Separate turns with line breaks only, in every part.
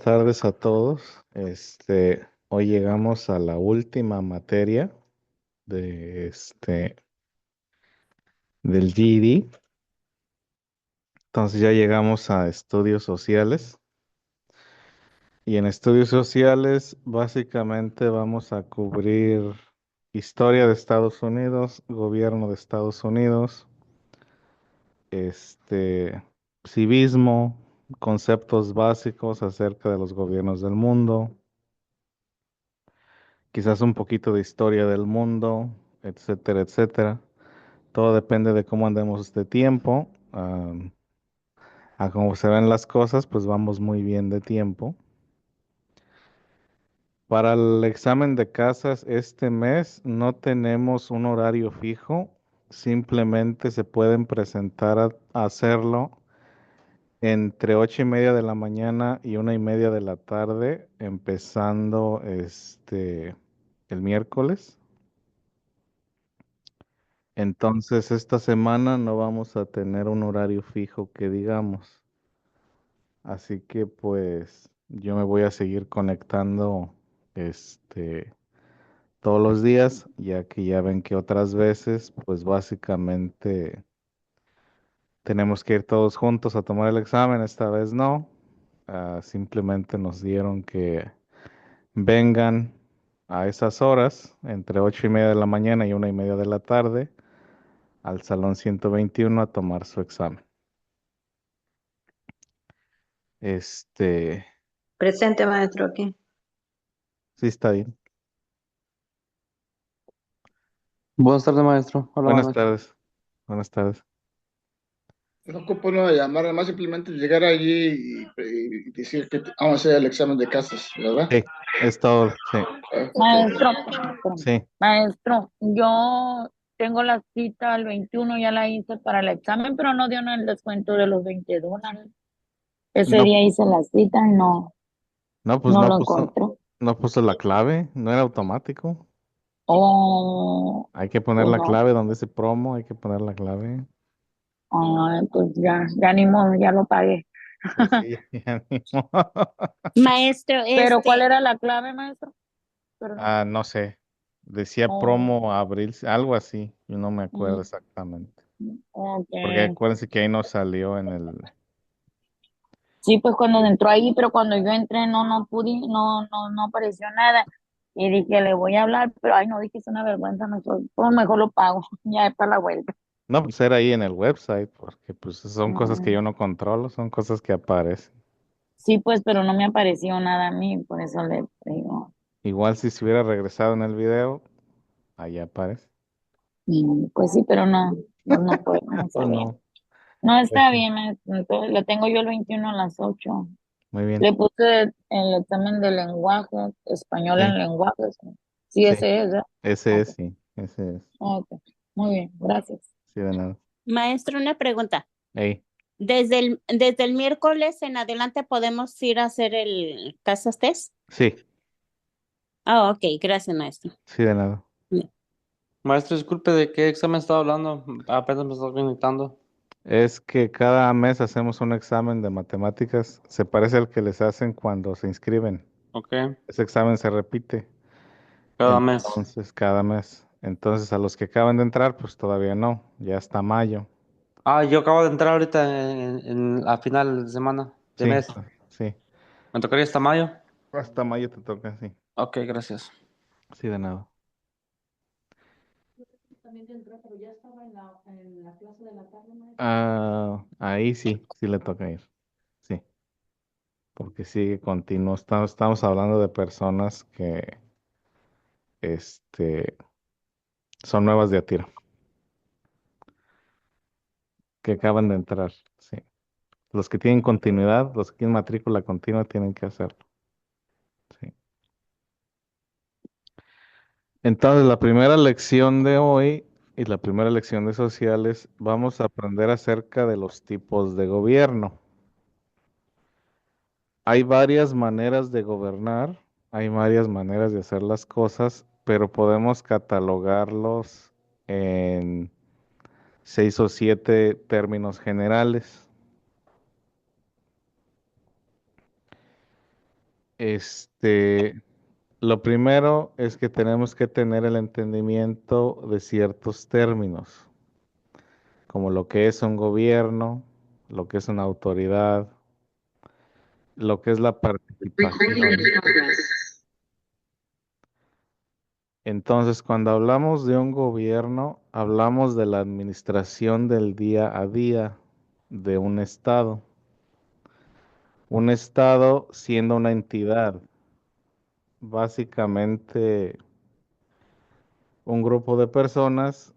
tardes a todos. Hoy llegamos a la última materia de del GED. Entonces ya llegamos a estudios sociales. Y en estudios sociales básicamente vamos a cubrir historia de Estados Unidos, gobierno de Estados Unidos, este, civismo, conceptos básicos acerca de los gobiernos del mundo, quizás un poquito de historia del mundo, etcétera, etcétera. Todo depende de cómo andemos de tiempo. A cómo se ven las cosas, pues vamos muy bien de tiempo. Para el examen de casas este mes no tenemos un horario fijo, simplemente se pueden presentar a hacerlo entre 8:30 de la mañana y 1:30 de la tarde, empezando el miércoles. Entonces, esta semana no vamos a tener un horario fijo que digamos. Así que pues yo me voy a seguir conectando este todos los días, ya que ya ven que otras veces pues básicamente tenemos que ir todos juntos a tomar el examen, esta vez no. Simplemente nos dieron que vengan a esas horas, entre 8:30 de la mañana y 1:30 de la tarde, al Salón 121 a tomar su examen. Este,
Presente, maestro, aquí.
sí está bien.
Buenas tardes, maestro. Hola,
Buenas
maestro.
tardes. Buenas tardes.
No ocupo uno de llamar, además simplemente llegar allí y decir que vamos a hacer el examen de casas, ¿verdad?
Sí, es todo, sí,
Ok.
Maestro, espérame.
sí.
Maestro, yo tengo la cita el 21, ya la hice para el examen, pero no dieron el descuento de los $20. Ese
No,
día hice la cita y
no, pues
no lo encontré.
no puso la clave, no era automático.
Oh,
Hay que poner
pues
la
no.
clave donde dice promo, hay que poner la clave.
Ay, pues ya ni modo, ya lo pagué.
Pues sí, ya ni modo.
Maestro,
Pero ¿cuál era la clave, maestro? Perdón.
No sé. Decía
Oh,
promo abril, algo así, yo no me acuerdo
mm,
exactamente. Porque
ok.
acuérdense que ahí no salió en el.
Sí, pues cuando entró ahí, pero cuando yo entré no pude, no apareció nada. Y dije, le voy a hablar, pero ay, no, dije, es una vergüenza, mejor, pues mejor lo pago, ya es para la vuelta.
No, pues era ahí en el website, porque pues son cosas que
Mm,
yo no controlo, son cosas que aparecen.
sí, pues, pero no me apareció nada a mí, por eso le digo.
Igual si se hubiera regresado en el video, ahí aparece.
Pues sí, pero no puedo, no
Pues
sabía.
no,
No,
pues
está
sí.
bien, entonces, lo tengo yo el 21 a las 8.
Muy bien.
Le puse el examen de lenguaje, español
Sí,
en lenguajes. Sí,
sí.
ese es, ¿verdad?
Ese
Ok,
es, sí, ese es.
ok, muy bien, gracias.
Sí, de nada.
maestro, una pregunta.
Ey,
Desde el miércoles en adelante podemos ir a hacer el casas test.
sí,
Ah, ok, gracias, maestro.
sí, de nada.
Maestro, disculpe, ¿de qué examen estaba hablando? Apenas me estaba conectando.
Es que cada mes hacemos un examen de matemáticas. Se parece al que les hacen cuando se inscriben.
Ok,
Ese examen se repite.
cada mes.
Entonces, cada mes. Entonces, a los que acaban de entrar, pues todavía no. Ya está mayo.
Ah, yo acabo de entrar ahorita en la final de semana, de
Sí,
mes.
sí.
¿Me tocaría hasta mayo?
Hasta mayo te toca, sí.
Ok, gracias.
Sí, de nada.
También entró, pero ya estaba en la clase de la tarde, maestra.
Ahí sí, sí le toca ir. Sí, porque sigue continuo. Estamos hablando de personas que este, son nuevas de a tiro, que acaban de entrar. Sí. Los que tienen continuidad, los que tienen matrícula continua, tienen que hacerlo. Sí. Entonces, la primera lección de hoy y la primera lección de sociales, vamos a aprender acerca de los tipos de gobierno. Hay varias maneras de gobernar, hay varias maneras de hacer las cosas, pero podemos catalogarlos en 6 o 7 términos generales. Lo primero es que tenemos que tener el entendimiento de ciertos términos, como lo que es un gobierno, lo que es una autoridad, lo que es la participación. Entonces, cuando hablamos de un gobierno, hablamos de la administración del día a día de un estado. Un estado siendo una entidad, básicamente un grupo de personas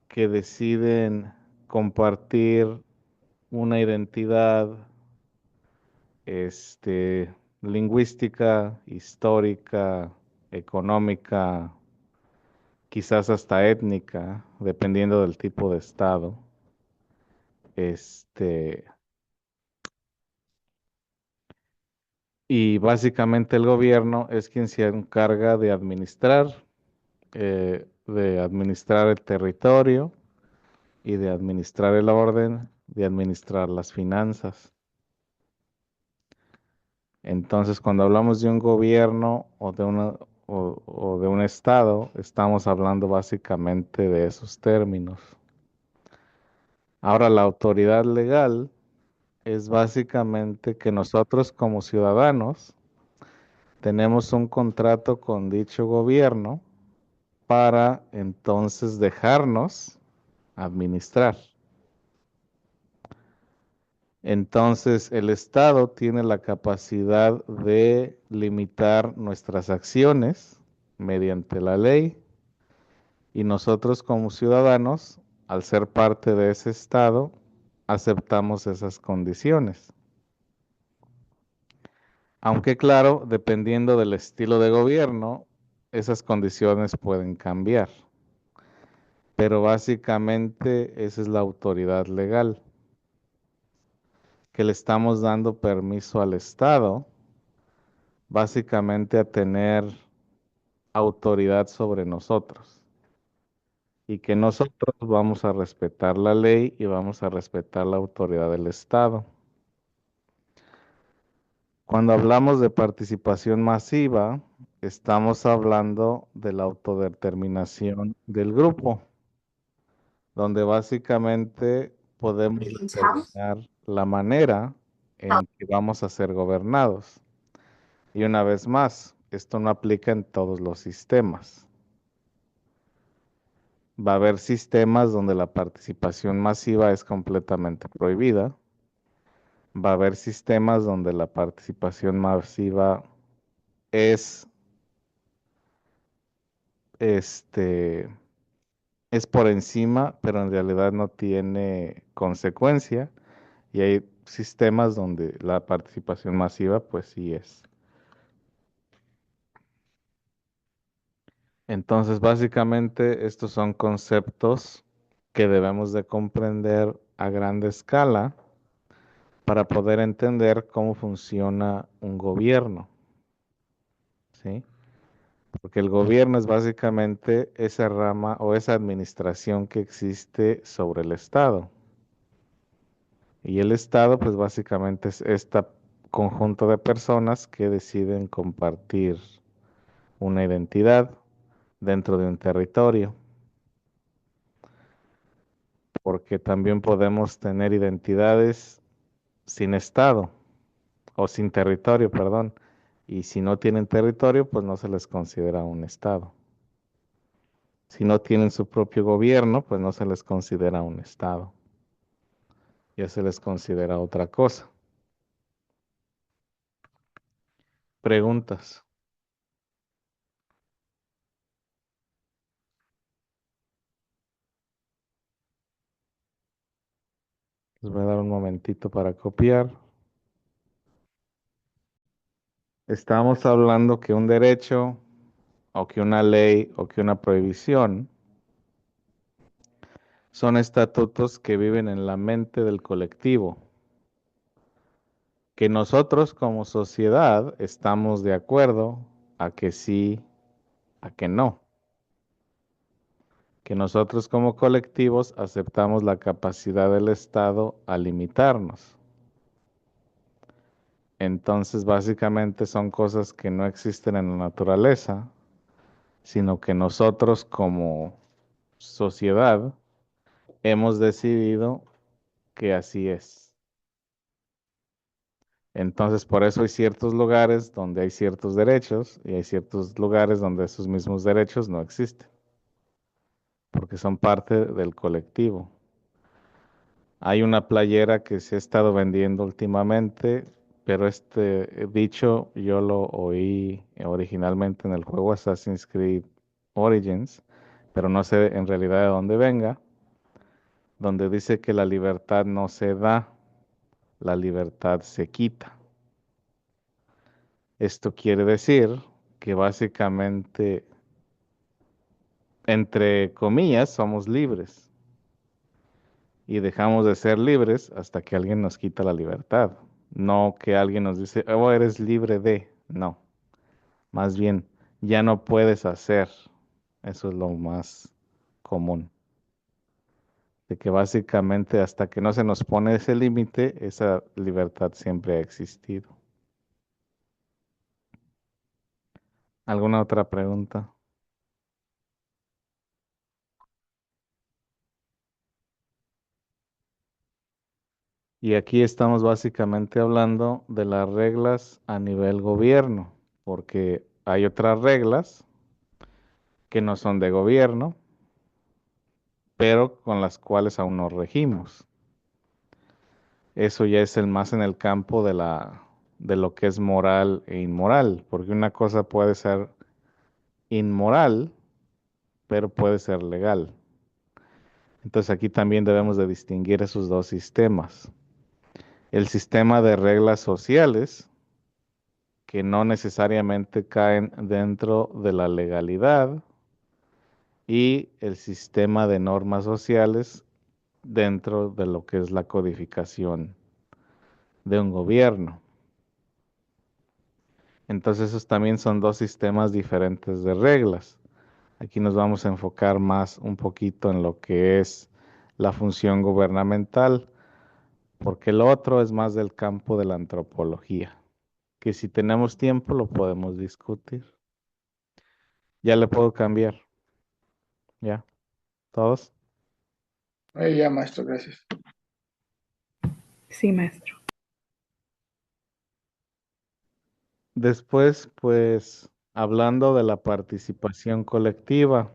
que deciden compartir una identidad, lingüística, histórica, económica, quizás hasta étnica, dependiendo del tipo de estado. Este, y básicamente el gobierno es quien se encarga de administrar el territorio y de administrar el orden, de administrar las finanzas. Entonces, cuando hablamos de un gobierno o de un estado, estamos hablando básicamente de esos términos. Ahora, la autoridad legal es básicamente que nosotros como ciudadanos tenemos un contrato con dicho gobierno para entonces dejarnos administrar. Entonces, el Estado tiene la capacidad de limitar nuestras acciones mediante la ley y nosotros como ciudadanos, al ser parte de ese Estado, aceptamos esas condiciones. Aunque claro, dependiendo del estilo de gobierno, esas condiciones pueden cambiar. Pero básicamente esa es la autoridad legal, que le estamos dando permiso al Estado básicamente a tener autoridad sobre nosotros y que nosotros vamos a respetar la ley y vamos a respetar la autoridad del Estado. Cuando hablamos de participación masiva, estamos hablando de la autodeterminación del grupo, donde básicamente podemos determinar la manera en que vamos a ser gobernados. Y una vez más, esto no aplica en todos los sistemas. Va a haber sistemas donde la participación masiva es completamente prohibida. Va a haber sistemas donde la participación masiva es, este, es por encima, pero en realidad no tiene consecuencia. Y hay sistemas donde la participación masiva, pues sí es. Entonces, básicamente, estos son conceptos que debemos de comprender a gran escala para poder entender cómo funciona un gobierno, ¿sí? Porque el gobierno es básicamente esa rama o esa administración que existe sobre el Estado. Y el Estado, pues básicamente es este conjunto de personas que deciden compartir una identidad dentro de un territorio. Porque también podemos tener identidades sin Estado o sin territorio, perdón. Y si no tienen territorio, pues no se les considera un Estado. Si no tienen su propio gobierno, pues no se les considera un Estado. Ya se les considera otra cosa. Preguntas. Les voy a dar un momentito para copiar. Estamos hablando que un derecho o que una ley o que una prohibición son estatutos que viven en la mente del colectivo, que nosotros como sociedad estamos de acuerdo a que sí, a que no, que nosotros como colectivos aceptamos la capacidad del Estado a limitarnos. Entonces, básicamente son cosas que no existen en la naturaleza, sino que nosotros como sociedad hemos decidido que así es. Entonces, por eso hay ciertos lugares donde hay ciertos derechos y hay ciertos lugares donde esos mismos derechos no existen, porque son parte del colectivo. Hay una playera que se ha estado vendiendo últimamente, pero este dicho yo lo oí originalmente en el juego Assassin's Creed Origins, pero no sé en realidad de dónde venga, donde dice que la libertad no se da, la libertad se quita. Esto quiere decir que básicamente, entre comillas, somos libres y dejamos de ser libres hasta que alguien nos quita la libertad. No que alguien nos dice, oh, eres libre de. No, más bien, ya no puedes hacer. Eso es lo más común. De que básicamente hasta que no se nos pone ese límite, esa libertad siempre ha existido. ¿Alguna otra pregunta? Y aquí estamos básicamente hablando de las reglas a nivel gobierno, porque hay otras reglas que no son de gobierno, pero con las cuales aún nos regimos. Eso ya es el más en el campo de lo que es moral e inmoral, porque una cosa puede ser inmoral, pero puede ser legal. Entonces aquí también debemos de distinguir esos dos sistemas. El sistema de reglas sociales, que no necesariamente caen dentro de la legalidad, y el sistema de normas sociales dentro de lo que es la codificación de un gobierno. Entonces esos también son dos sistemas diferentes de reglas. Aquí nos vamos a enfocar más un poquito en lo que es la función gubernamental, porque lo otro es más del campo de la antropología, que si tenemos tiempo lo podemos discutir. Ya le puedo cambiar. ¿Ya? ¿Todos?
Ahí ya, maestro, gracias.
Sí, maestro.
Después, pues, hablando de la participación colectiva,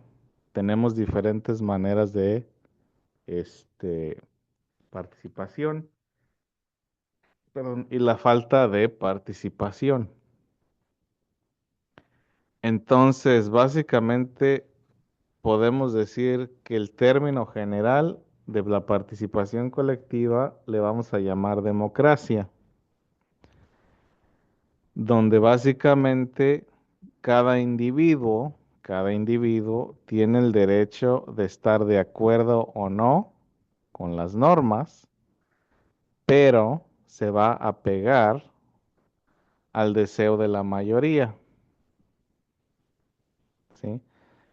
tenemos diferentes maneras de participación, perdón, y la falta de participación. Entonces, básicamente, podemos decir que el término general de la participación colectiva le vamos a llamar democracia, donde básicamente cada individuo tiene el derecho de estar de acuerdo o no con las normas, pero se va a pegar al deseo de la mayoría, ¿sí?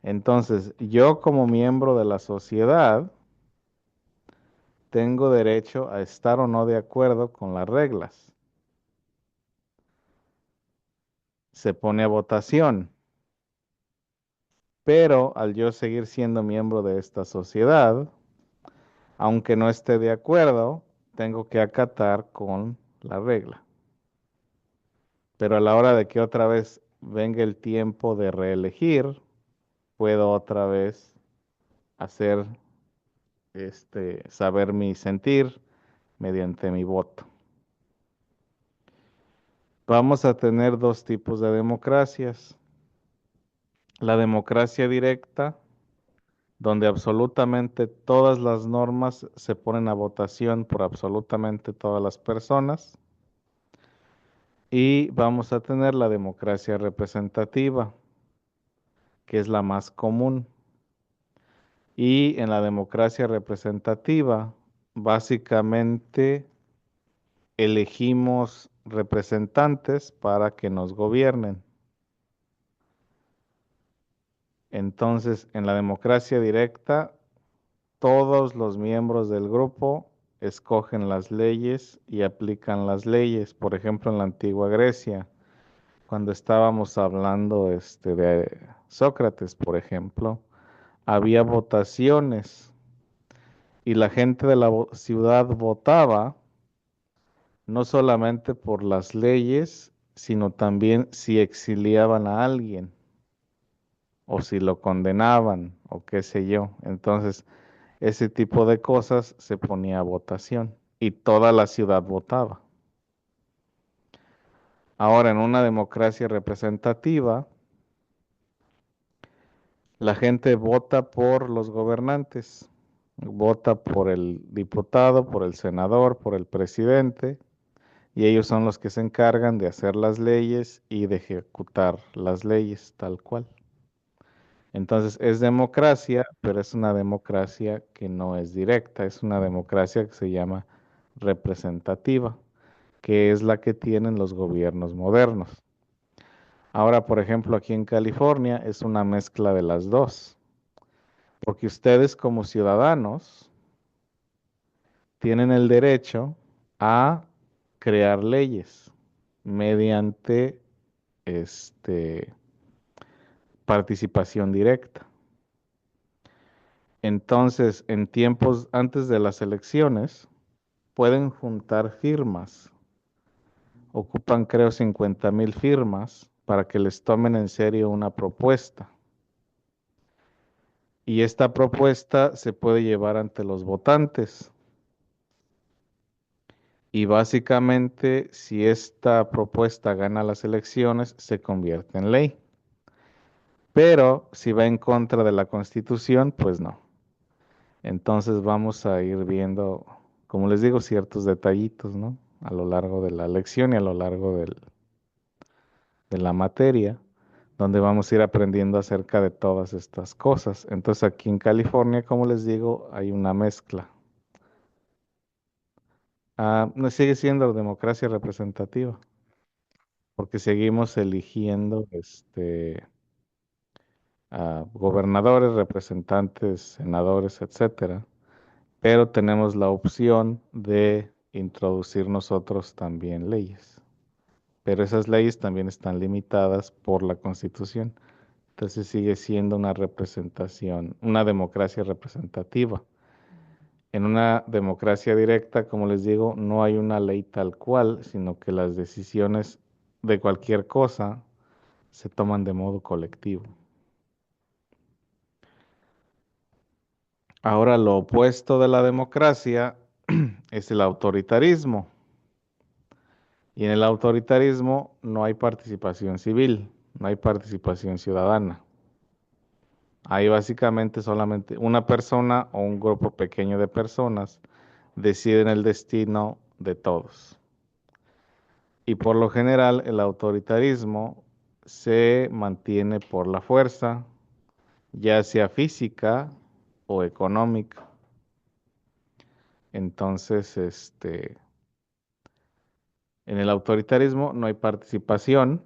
Entonces, yo como miembro de la sociedad tengo derecho a estar o no de acuerdo con las reglas. Se pone a votación, pero al yo seguir siendo miembro de esta sociedad, aunque no esté de acuerdo, tengo que acatar con la regla. Pero a la hora de que otra vez venga el tiempo de reelegir, puedo otra vez hacer saber mi sentir mediante mi voto. Vamos a tener dos tipos de democracias. La democracia directa, donde absolutamente todas las normas se ponen a votación por absolutamente todas las personas. Y vamos a tener la democracia representativa, que es la más común. Y en la democracia representativa, básicamente elegimos representantes para que nos gobiernen. Entonces, en la democracia directa, todos los miembros del grupo escogen las leyes y aplican las leyes. Por ejemplo, en la antigua Grecia, cuando estábamos hablando de Sócrates, por ejemplo, había votaciones y la gente de la ciudad votaba no solamente por las leyes, sino también si exiliaban a alguien o si lo condenaban o qué sé yo. Entonces, ese tipo de cosas se ponía a votación y toda la ciudad votaba. Ahora, en una democracia representativa, la gente vota por los gobernantes, vota por el diputado, por el senador, por el presidente, y ellos son los que se encargan de hacer las leyes y de ejecutar las leyes tal cual. Entonces es democracia, pero es una democracia que no es directa, es una democracia que se llama representativa, que es la que tienen los gobiernos modernos. Ahora, por ejemplo, aquí en California es una mezcla de las dos, porque ustedes como ciudadanos tienen el derecho a crear leyes mediante participación directa. Entonces, en tiempos antes de las elecciones, pueden juntar firmas. Ocupan, creo, 50,000 firmas para que les tomen en serio una propuesta. Y esta propuesta se puede llevar ante los votantes. Y básicamente, si esta propuesta gana las elecciones, se convierte en ley. Pero si va en contra de la Constitución, pues no. Entonces vamos a ir viendo, como les digo, ciertos detallitos, ¿no? A lo largo de la lección y a lo largo de la materia, donde vamos a ir aprendiendo acerca de todas estas cosas. Entonces aquí en California, como les digo, hay una mezcla. No sigue siendo democracia representativa, porque seguimos eligiendo gobernadores, representantes, senadores, etcétera, pero tenemos la opción de introducir nosotros también leyes. Pero esas leyes también están limitadas por la Constitución. Entonces sigue siendo una representación, una democracia representativa. En una democracia directa, como les digo, no hay una ley tal cual, sino que las decisiones de cualquier cosa se toman de modo colectivo. Ahora, lo opuesto de la democracia es el autoritarismo. Y en el autoritarismo no hay participación civil, no hay participación ciudadana. Hay básicamente solamente una persona o un grupo pequeño de personas deciden el destino de todos. Y por lo general el autoritarismo se mantiene por la fuerza, ya sea física o económica. Entonces, en el autoritarismo no hay participación,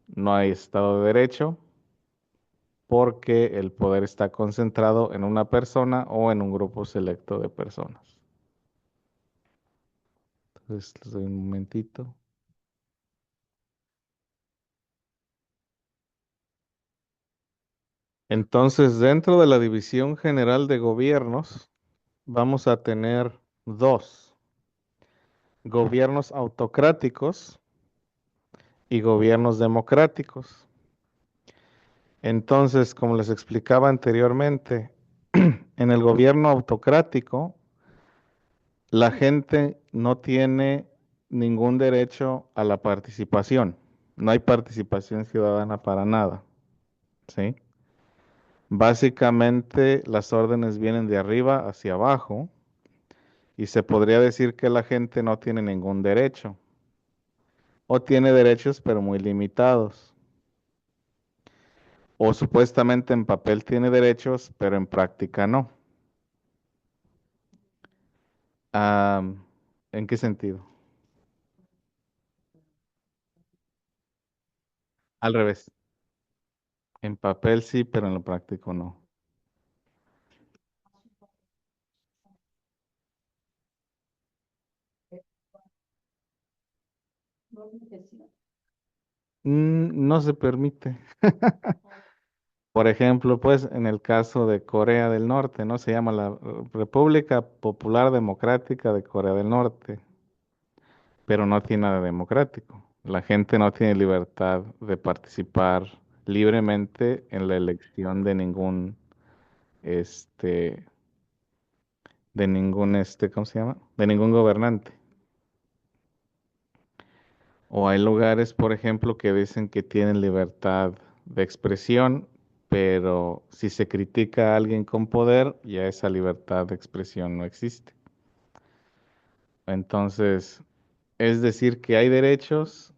no hay Estado de Derecho, porque el poder está concentrado en una persona o en un grupo selecto de personas. Entonces, les doy un momentito. Entonces, dentro de la División General de Gobiernos, vamos a tener dos: gobiernos autocráticos y gobiernos democráticos. Entonces, como les explicaba anteriormente, en el gobierno autocrático, la gente no tiene ningún derecho a la participación. No hay participación ciudadana para nada, ¿sí? Básicamente, las órdenes vienen de arriba hacia abajo y se podría decir que la gente no tiene ningún derecho o tiene derechos pero muy limitados. O supuestamente en papel tiene derechos pero en práctica no. Ah, ¿En qué sentido? Al revés. En papel sí, pero en lo práctico no. No se permite. Por ejemplo, pues en el caso de Corea del Norte, ¿no? Se llama la República Popular Democrática de Corea del Norte, pero no tiene nada democrático. La gente no tiene libertad de participar libremente en la elección este, ¿cómo se llama? De ningún gobernante. O hay lugares, por ejemplo, que dicen que tienen libertad de expresión, pero si se critica a alguien con poder, ya esa libertad de expresión no existe. Entonces, es decir, que hay derechos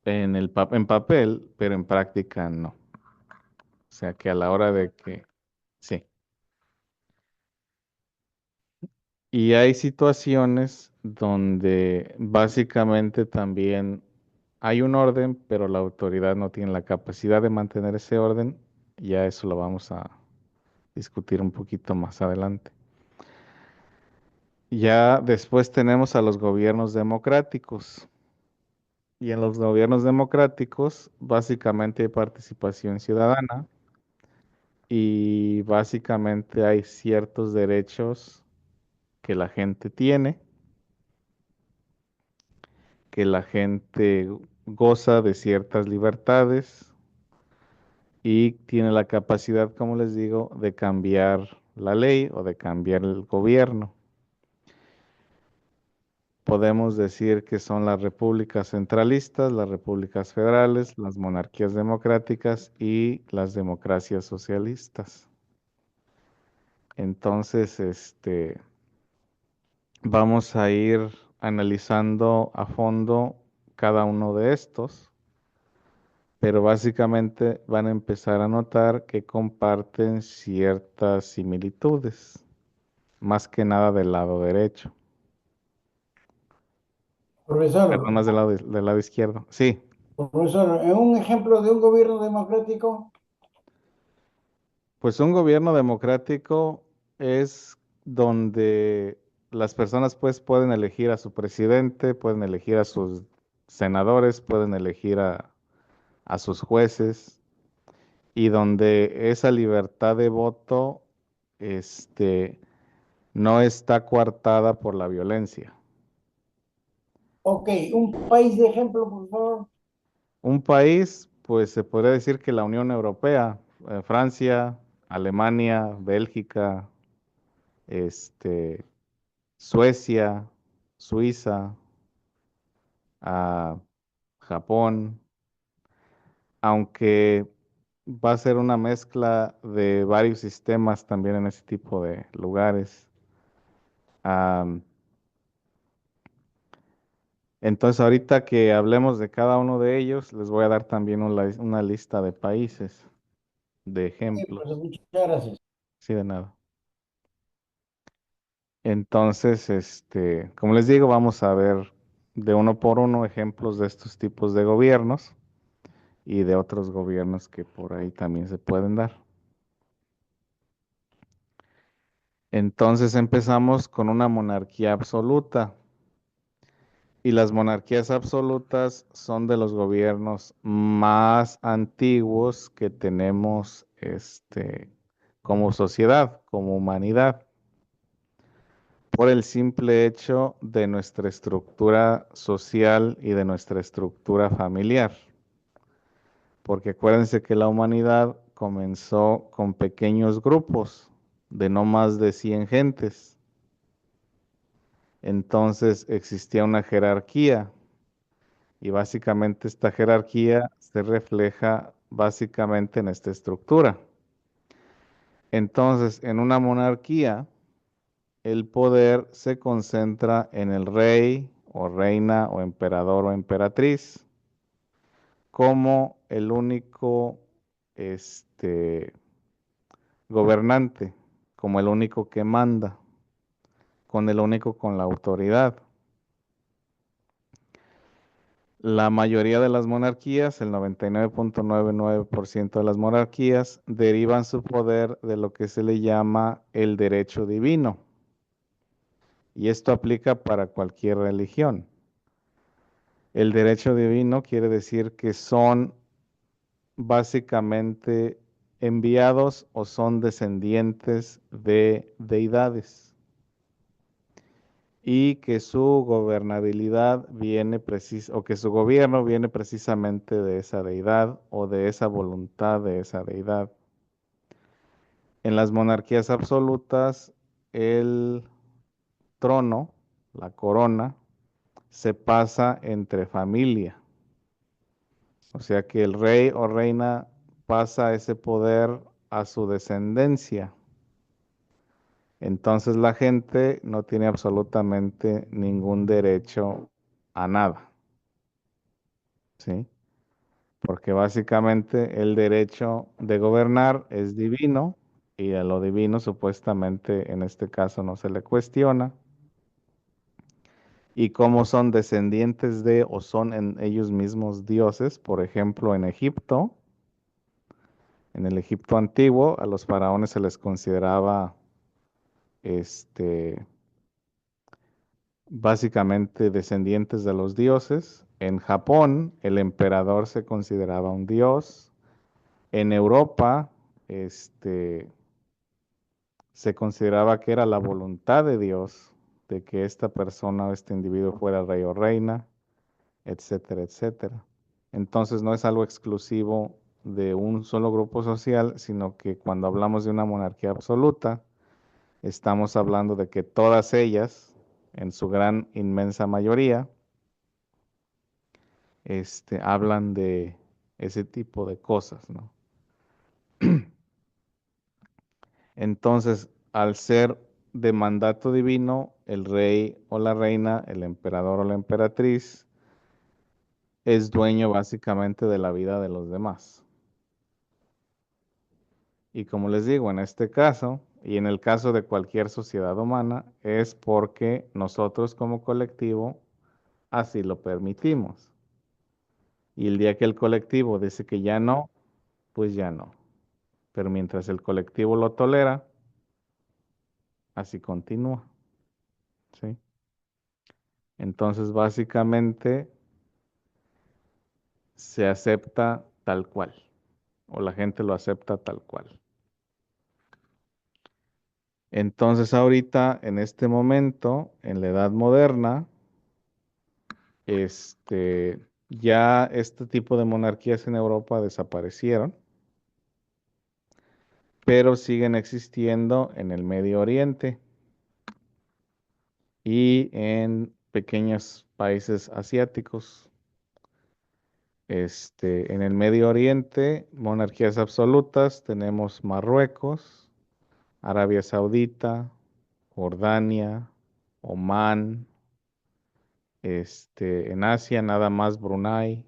en papel, pero en práctica no. O sea que a la hora de que, sí. Y hay situaciones donde básicamente también hay un orden, pero la autoridad no tiene la capacidad de mantener ese orden. Ya eso lo vamos a discutir un poquito más adelante. Ya después tenemos a los gobiernos democráticos. Y en los gobiernos democráticos básicamente hay participación ciudadana y básicamente hay ciertos derechos que la gente tiene, que la gente goza de ciertas libertades y tiene la capacidad, como les digo, de cambiar la ley o de cambiar el gobierno. Podemos decir que son las repúblicas centralistas, las repúblicas federales, las monarquías democráticas y las democracias socialistas. Entonces, vamos a ir analizando a fondo cada uno de estos, pero básicamente van a empezar a notar que comparten ciertas similitudes, más que nada del lado derecho.
Profesor,
Perdón, más del lado izquierdo. Sí,
profesor, ¿en un ejemplo de un gobierno democrático?
pues un gobierno democrático es donde las personas pues pueden elegir a su presidente, pueden elegir a sus senadores, pueden elegir a sus jueces y donde esa libertad de voto no está coartada por la violencia.
Ok, un país de ejemplo, por favor.
Un país, pues se podría decir que la Unión Europea, Francia, Alemania, Bélgica, este, Suecia, Suiza, a Japón, aunque va a ser una mezcla de varios sistemas también en ese tipo de lugares. Am, entonces, ahorita que hablemos de cada uno de ellos, les voy a dar también una lista de países, de
Ok,
ejemplos.
profesor, muchas gracias.
Sí, de nada. Entonces, como les digo, vamos a ver de uno por uno ejemplos de estos tipos de gobiernos y de otros gobiernos que por ahí también se pueden dar. Entonces empezamos con una monarquía absoluta. Y las monarquías absolutas son de los gobiernos más antiguos que tenemos como sociedad, como humanidad, por el simple hecho de nuestra estructura social y de nuestra estructura familiar. Porque acuérdense que la humanidad comenzó con pequeños grupos de no más de 100 gentes. Entonces existía una jerarquía y básicamente esta jerarquía se refleja básicamente en esta estructura. Entonces, en una monarquía, el poder se concentra en el rey o reina o emperador o emperatriz como el único gobernante, como el único que manda, con el único con la autoridad. La mayoría de las monarquías, el 99.99% de las monarquías, derivan su poder de lo que se le llama el derecho divino. Y esto aplica para cualquier religión. El derecho divino quiere decir que son básicamente enviados o son descendientes de deidades y que su gobernabilidad viene o que su gobierno viene precisamente de esa deidad o de esa voluntad de esa deidad. En las monarquías absolutas, el trono, la corona, se pasa entre familia. O sea que el rey o reina pasa ese poder a su descendencia. Entonces la gente no tiene absolutamente ningún derecho a nada. ¿Sí? Porque básicamente el derecho de gobernar es divino y a lo divino supuestamente en este caso no se le cuestiona. Y como son descendientes de o son en ellos mismos dioses, por ejemplo en Egipto, en el Egipto antiguo a los faraones se les consideraba este básicamente descendientes de los dioses. En Japón, el emperador se consideraba un dios. En Europa, se consideraba que era la voluntad de Dios de que esta persona o este individuo fuera rey o reina, etcétera, etcétera. Entonces no es algo exclusivo de un solo grupo social, sino que cuando hablamos de una monarquía absoluta, estamos hablando de que todas ellas, en su gran inmensa mayoría, hablan de ese tipo de cosas, ¿no? Entonces, al ser de mandato divino, el rey o la reina, el emperador o la emperatriz, es dueño básicamente de la vida de los demás. Y como les digo, en este caso, y en el caso de cualquier sociedad humana, es porque nosotros como colectivo así lo permitimos. Y el día que el colectivo dice que ya no, pues ya no. Pero mientras el colectivo lo tolera, así continúa. ¿Sí? Entonces, básicamente, se acepta tal cual, o la gente lo acepta tal cual. Entonces, ahorita, en este momento, en la edad moderna, ya este tipo de monarquías en Europa desaparecieron, pero siguen existiendo en el Medio Oriente y en pequeños países asiáticos. En el Medio Oriente, monarquías absolutas, tenemos Marruecos, Arabia Saudita, Jordania, Omán, en Asia nada más Brunei.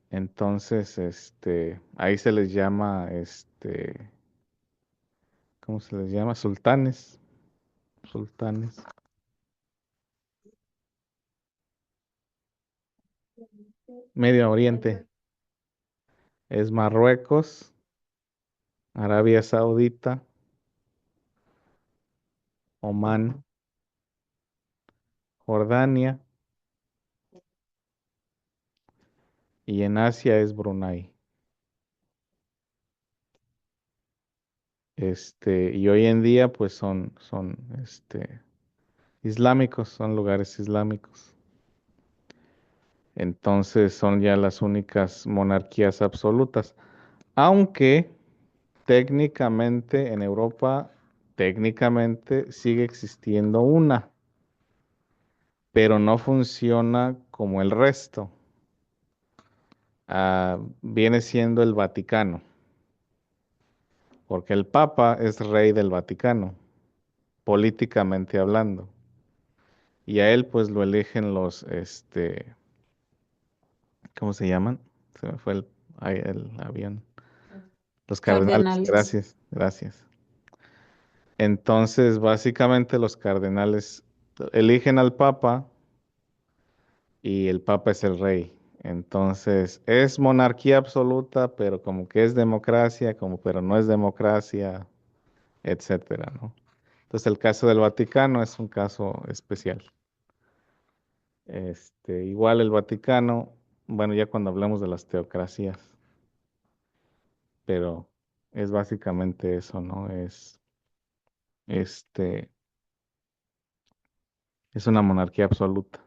Entonces, ahí se les llama, ¿cómo se les llama? Sultanes, sultanes. Medio Oriente es Marruecos, Arabia Saudita, Omán, Jordania y en Asia es Brunei. Y hoy en día pues son islámicos, son lugares islámicos. Entonces son ya las únicas monarquías absolutas. Aunque técnicamente en Europa, técnicamente sigue existiendo una, pero no funciona como el resto. Viene siendo el Vaticano, porque el Papa es rey del Vaticano, políticamente hablando. Y a él pues lo eligen los, ¿cómo se llaman? Se me fue el avión. Los cardenales,
Cardenales.
gracias, gracias. Entonces, básicamente los cardenales eligen al Papa y el Papa es el rey. Entonces, es monarquía absoluta, pero como que es democracia, como pero no es democracia, etcétera, ¿no? Entonces, el caso del Vaticano es un caso especial. Igual el Vaticano, bueno, ya cuando hablemos de las teocracias, pero es básicamente eso, ¿no? Este, es una monarquía absoluta.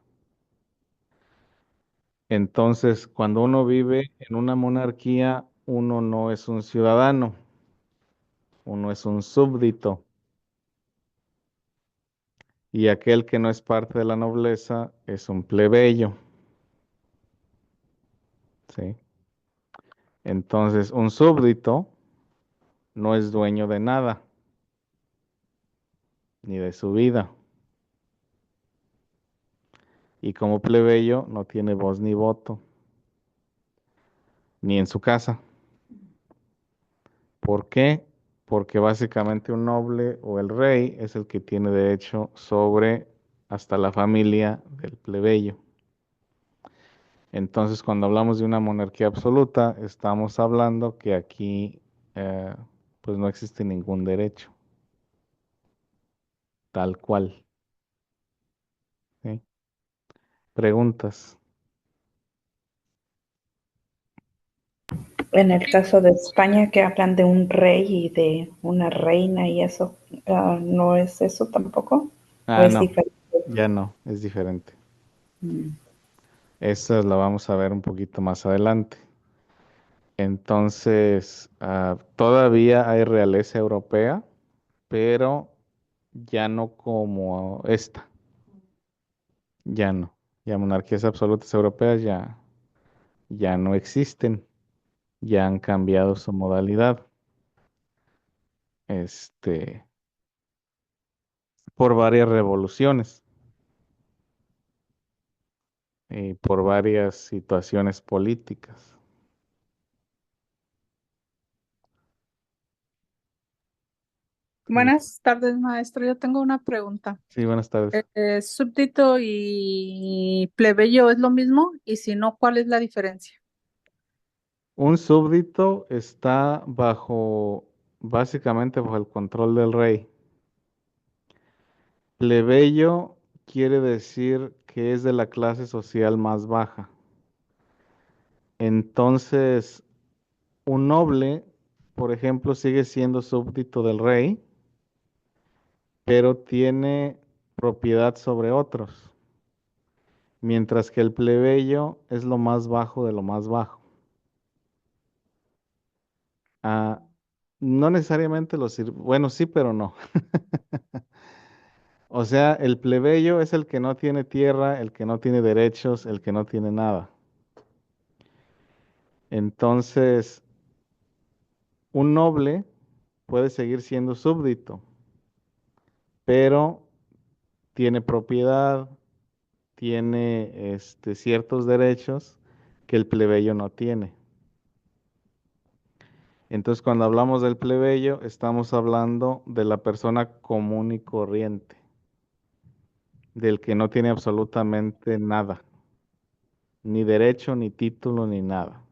Entonces, cuando uno vive en una monarquía, uno no es un ciudadano, uno es un súbdito. Y aquel que no es parte de la nobleza es un plebeyo, ¿sí? Entonces, un súbdito no es dueño de nada, ni de su vida. Y como plebeyo no tiene voz ni voto, ni en su casa. ¿Por qué? Porque básicamente un noble o el rey es el que tiene derecho sobre hasta la familia del plebeyo. Entonces, cuando hablamos de una monarquía absoluta, estamos hablando que aquí eh, pues no existe ningún derecho, tal cual. ¿Sí? Preguntas.
En el caso de España, que hablan de un rey y de una reina y eso, ¿no es eso tampoco? ¿O
Ah,
es
no,
diferente?
ya no, es diferente.
Mm.
Esa la vamos a ver un poquito más adelante. Entonces, todavía hay realeza europea, pero ya no como esta, ya no. Ya monarquías absolutas europeas ya no existen, ya han cambiado su modalidad, este, por varias revoluciones y por varias situaciones políticas.
Buenas tardes, maestro. Yo tengo una pregunta.
Sí, buenas tardes.
¿Súbdito y plebeyo es lo mismo? Y si no, ¿cuál es la diferencia?
Un súbdito está básicamente bajo el control del rey. Plebeyo quiere decir que es de la clase social más baja. Entonces, un noble, por ejemplo, sigue siendo súbdito del rey, pero tiene propiedad sobre otros, mientras que el plebeyo es lo más bajo de lo más bajo. Ah, no necesariamente bueno, sí, pero no. O sea, el plebeyo es el que no tiene tierra, el que no tiene derechos, el que no tiene nada. Entonces, un noble puede seguir siendo súbdito, pero tiene propiedad, tiene ciertos derechos que el plebeyo no tiene. Entonces, cuando hablamos del plebeyo, estamos hablando de la persona común y corriente, del que no tiene absolutamente nada, ni derecho, ni título, ni nada.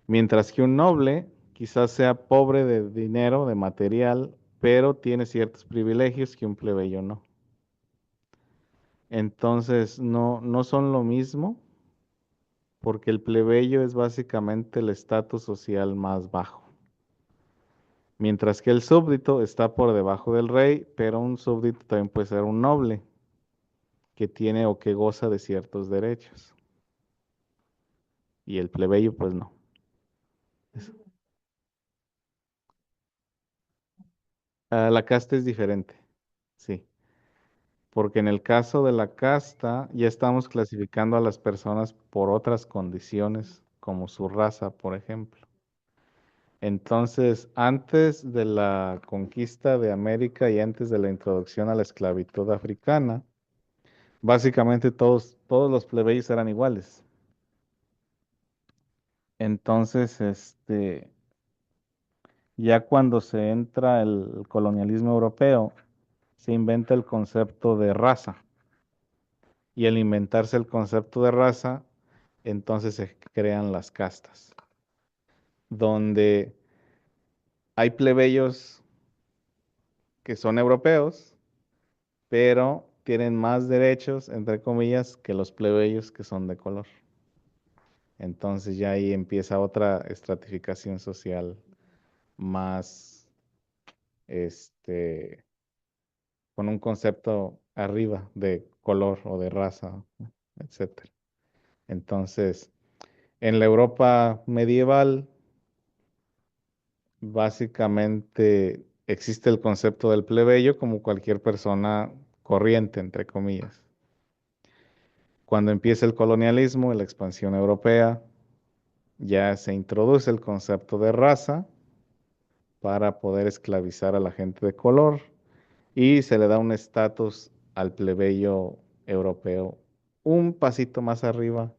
Mientras que un noble quizás sea pobre de dinero, de material, pero tiene ciertos privilegios que un plebeyo no. Entonces, no son lo mismo, porque el plebeyo es básicamente el estatus social más bajo. Mientras que el súbdito está por debajo del rey, pero un súbdito también puede ser un noble, que tiene o que goza de ciertos derechos. Y el plebeyo, pues no. La casta es diferente, sí. Porque en el caso de la casta ya estamos clasificando a las personas por otras condiciones, como su raza, por ejemplo. Entonces, antes de la conquista de América y antes de la introducción a la esclavitud africana, básicamente todos los plebeyos eran iguales. Entonces, ya cuando se entra el colonialismo europeo, se inventa el concepto de raza. Y al inventarse el concepto de raza, entonces se crean las castas, donde hay plebeyos que son europeos, pero tienen más derechos, entre comillas, que los plebeyos que son de color. Entonces ya ahí empieza otra estratificación social más, este, con un concepto arriba de color o de raza, etcétera. Entonces, en la Europa medieval, básicamente existe el concepto del plebeyo como cualquier persona corriente, entre comillas. Cuando empieza el colonialismo y la expansión europea, ya se introduce el concepto de raza para poder esclavizar a la gente de color y se le da un estatus al plebeyo europeo un pasito más arriba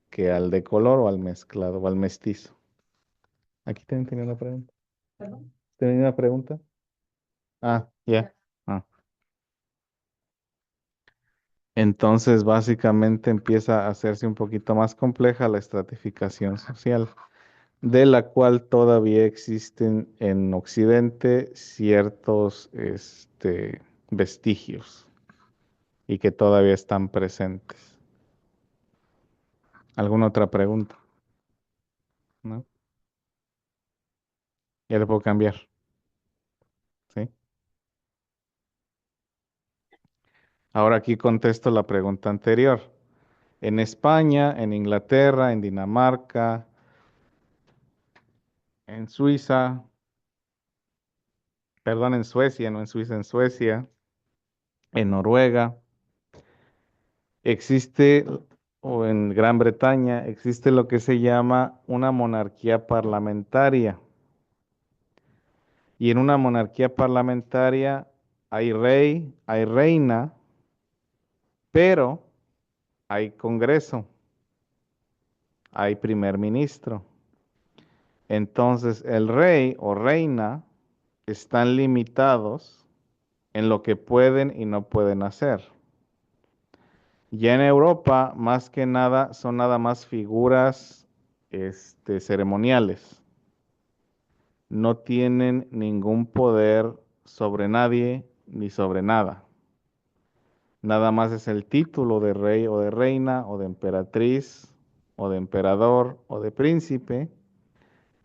que al de color o al mezclado o al mestizo. Aquí también tenía una pregunta. ¿Tenía una pregunta? Ah, ya. Ah. Entonces, básicamente empieza a hacerse un poquito más compleja la estratificación social, de la cual todavía existen en Occidente ciertos vestigios y que todavía están presentes. ¿Alguna otra pregunta? ¿No? Ya le puedo cambiar. ¿Sí? Ahora aquí contesto la pregunta anterior. En España, en Inglaterra, en Dinamarca, en Suiza, perdón, en Suecia, no en Suiza, en Suecia, en Noruega, existe, o en Gran Bretaña, existe lo que se llama una monarquía parlamentaria. Y en una monarquía parlamentaria hay rey, hay reina, pero hay congreso, hay primer ministro. Entonces, el rey o reina están limitados en lo que pueden y no pueden hacer. Ya en Europa, más que nada, son nada más figuras ceremoniales. No tienen ningún poder sobre nadie ni sobre nada. Nada más es el título de rey o de reina o de emperatriz o de emperador o de príncipe,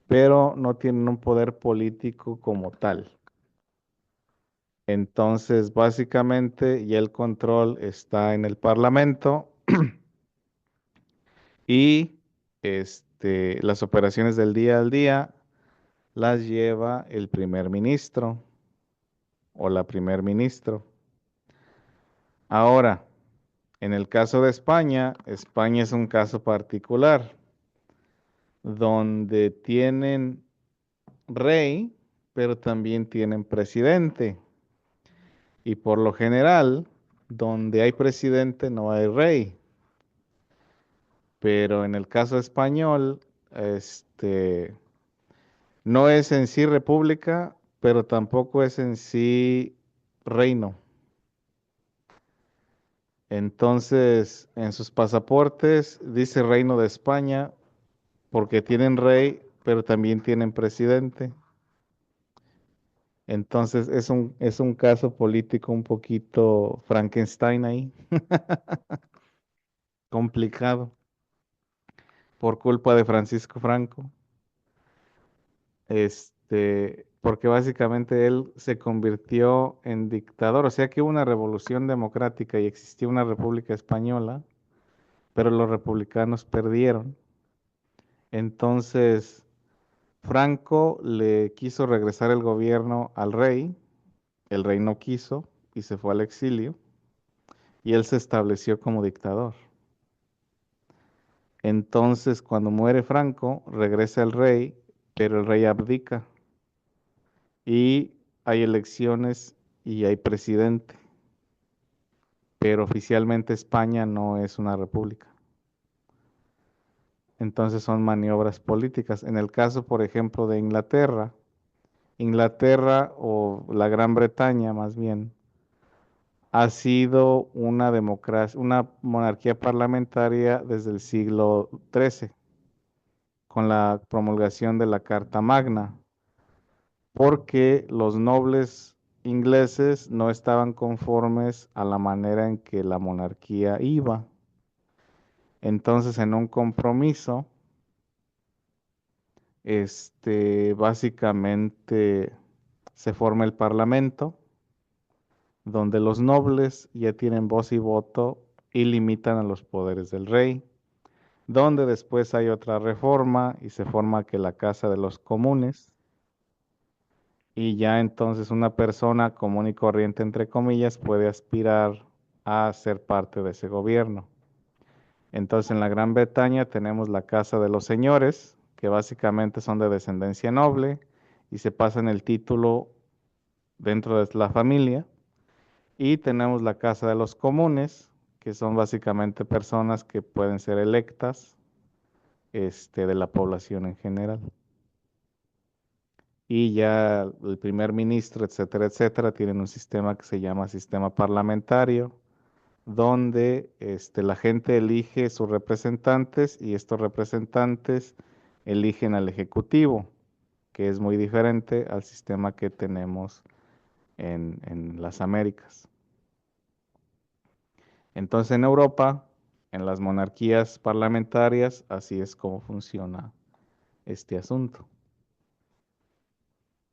pero no tienen un poder político como tal. Entonces, básicamente, ya el control está en el Parlamento y las operaciones del día al día las lleva el primer ministro o la primer ministro. Ahora, en el caso de España, España es un caso particular donde tienen rey, pero también tienen presidente. Y por lo general, donde hay presidente no hay rey. Pero en el caso español, no es en sí república, pero tampoco es en sí reino. Entonces, en sus pasaportes dice Reino de España porque tienen rey, pero también tienen presidente. Entonces, es un caso político un poquito Frankenstein ahí, complicado, por culpa de Francisco Franco. Porque básicamente él se convirtió en dictador, o sea que hubo una revolución democrática y existía una república española, pero los republicanos perdieron. Entonces, Franco le quiso regresar el gobierno al rey, el rey no quiso y se fue al exilio, y él se estableció como dictador. Entonces, cuando muere Franco, regresa el rey, pero el rey abdica y hay elecciones y hay presidente, pero oficialmente España no es una república. Entonces son maniobras políticas. En el caso, por ejemplo, de Inglaterra, Inglaterra o la Gran Bretaña más bien, ha sido una democracia, una monarquía parlamentaria desde el siglo XIII, con la promulgación de la Carta Magna, porque los nobles ingleses no estaban conformes a la manera en que la monarquía iba. Entonces, en un compromiso, básicamente se forma el parlamento, donde los nobles ya tienen voz y voto y limitan a los poderes del rey, donde después hay otra reforma y se forma que la Casa de los Comunes, y ya entonces una persona común y corriente, entre comillas, puede aspirar a ser parte de ese gobierno. Entonces en la Gran Bretaña tenemos la Casa de los Señores, que básicamente son de descendencia noble y se pasan el título dentro de la familia. Y tenemos la Casa de los Comunes, que son básicamente personas que pueden ser electas, de la población en general. Y ya el primer ministro, etcétera, etcétera, tienen un sistema que se llama sistema parlamentario, donde la gente elige sus representantes y estos representantes eligen al ejecutivo, que es muy diferente al sistema que tenemos en las Américas. Entonces en Europa, en las monarquías parlamentarias, así es como funciona este asunto,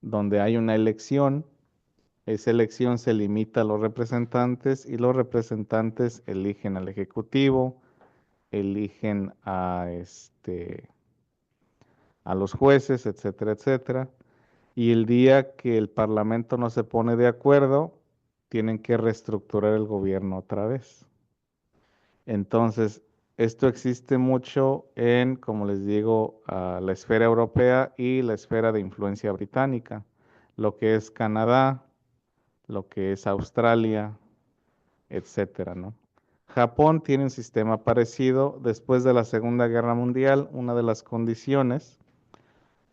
donde hay una elección. Esa elección se limita a los representantes y los representantes eligen al ejecutivo, eligen a los jueces, etcétera, etcétera. Y el día que el parlamento no se pone de acuerdo, tienen que reestructurar el gobierno otra vez. Entonces, esto existe mucho en, como les digo, la esfera europea y la esfera de influencia británica, lo que es Canadá, lo que es Australia, etcétera, ¿no? Japón tiene un sistema parecido. Después de la Segunda Guerra Mundial, una de las condiciones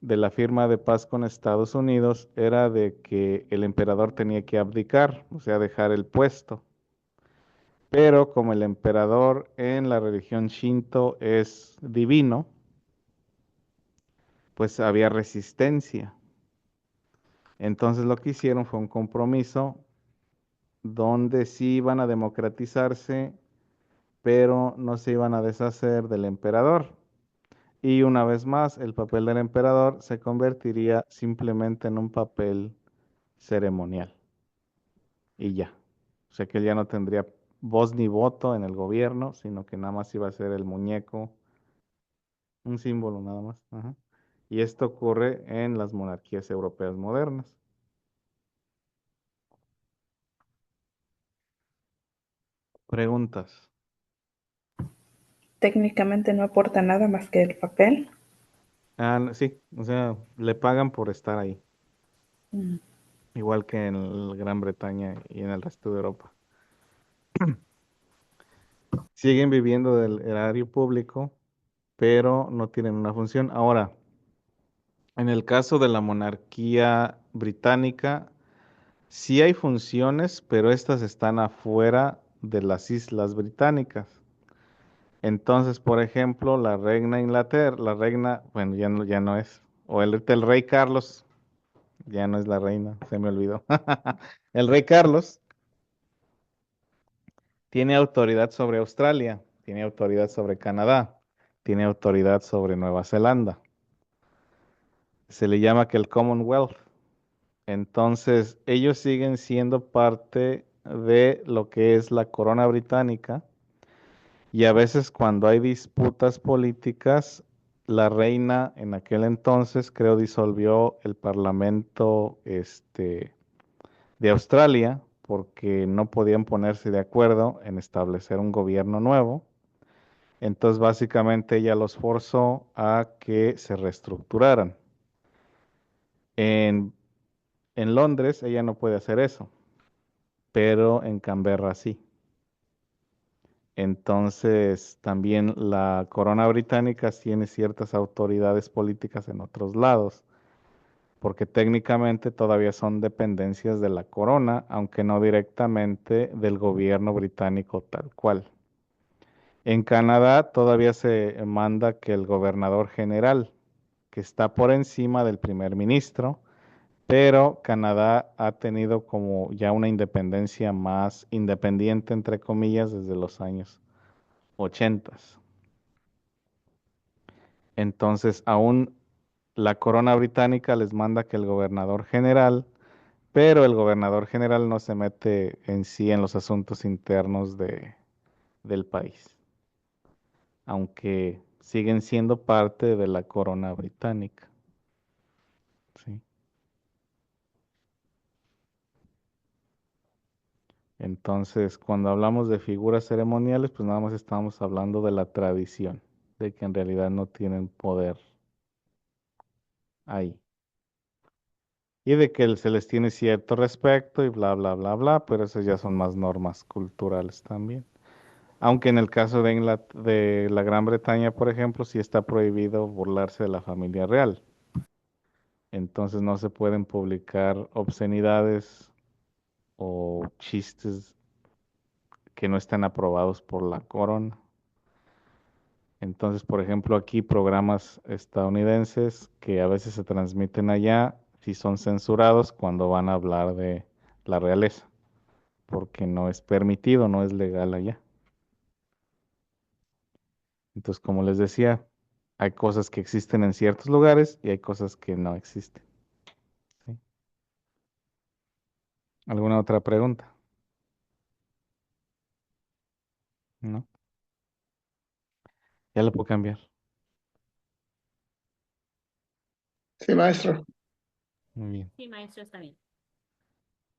de la firma de paz con Estados Unidos era de que el emperador tenía que abdicar, o sea, dejar el puesto. Pero como el emperador en la religión Shinto es divino, pues había resistencia. Entonces lo que hicieron fue un compromiso donde sí iban a democratizarse, pero no se iban a deshacer del emperador. Y una vez más, el papel del emperador se convertiría simplemente en un papel ceremonial. Y ya. O sea que él ya no tendría voz ni voto en el gobierno, sino que nada más iba a ser el muñeco, un símbolo nada más. Ajá. Y esto ocurre en las monarquías europeas modernas. Preguntas.
Técnicamente no aporta nada más que el papel.
Sí, o sea, le pagan por estar ahí,
Mm.
igual que en Gran Bretaña y en el resto de Europa. Siguen viviendo del erario público, pero no tienen una función. Ahora, en el caso de la monarquía británica, sí hay funciones, pero estas están afuera de las islas británicas. Entonces, por ejemplo, la reina Inglaterra, la reina, bueno, ya no es, o el rey Carlos, ya no es la reina, se me olvidó. El rey Carlos tiene autoridad sobre Australia, tiene autoridad sobre Canadá, tiene autoridad sobre Nueva Zelanda. Se le llama que el Commonwealth. Entonces, ellos siguen siendo parte de lo que es la corona británica y a veces cuando hay disputas políticas, la reina en aquel entonces creo disolvió el parlamento de Australia porque no podían ponerse de acuerdo en establecer un gobierno nuevo. Entonces, básicamente ella los forzó a que se reestructuraran. En, en Londres ella no puede hacer eso, pero en Canberra sí. Entonces, también la corona británica tiene ciertas autoridades políticas en otros lados, porque técnicamente todavía son dependencias de la corona, aunque no directamente del gobierno británico tal cual. En Canadá todavía se manda que el gobernador general, que está por encima del primer ministro, pero Canadá ha tenido como ya una independencia más independiente, entre comillas, desde los años 80. Entonces, aún la corona británica les manda que el gobernador general, pero el gobernador general no se mete en sí en los asuntos internos del país, aunque siguen siendo parte de la corona británica. ¿Sí? Entonces, cuando hablamos de figuras ceremoniales, pues nada más estamos hablando de la tradición, de que en realidad no tienen poder ahí. Y de que se les tiene cierto respeto y bla, bla, bla, bla, pero esas ya son más normas culturales también. Aunque en el caso de la Gran Bretaña, por ejemplo, sí está prohibido burlarse de la familia real. Entonces no se pueden publicar obscenidades o chistes que no están aprobados por la corona. Entonces, por ejemplo, aquí programas estadounidenses que a veces se transmiten allá, sí son censurados cuando van a hablar de la realeza, porque no es permitido, no es legal allá. Entonces, como les decía, hay cosas que existen en ciertos lugares y hay cosas que no existen. ¿Sí? ¿Alguna otra pregunta? ¿No? Ya lo puedo cambiar.
Sí, maestro.
Muy bien.
Sí, maestro, está bien.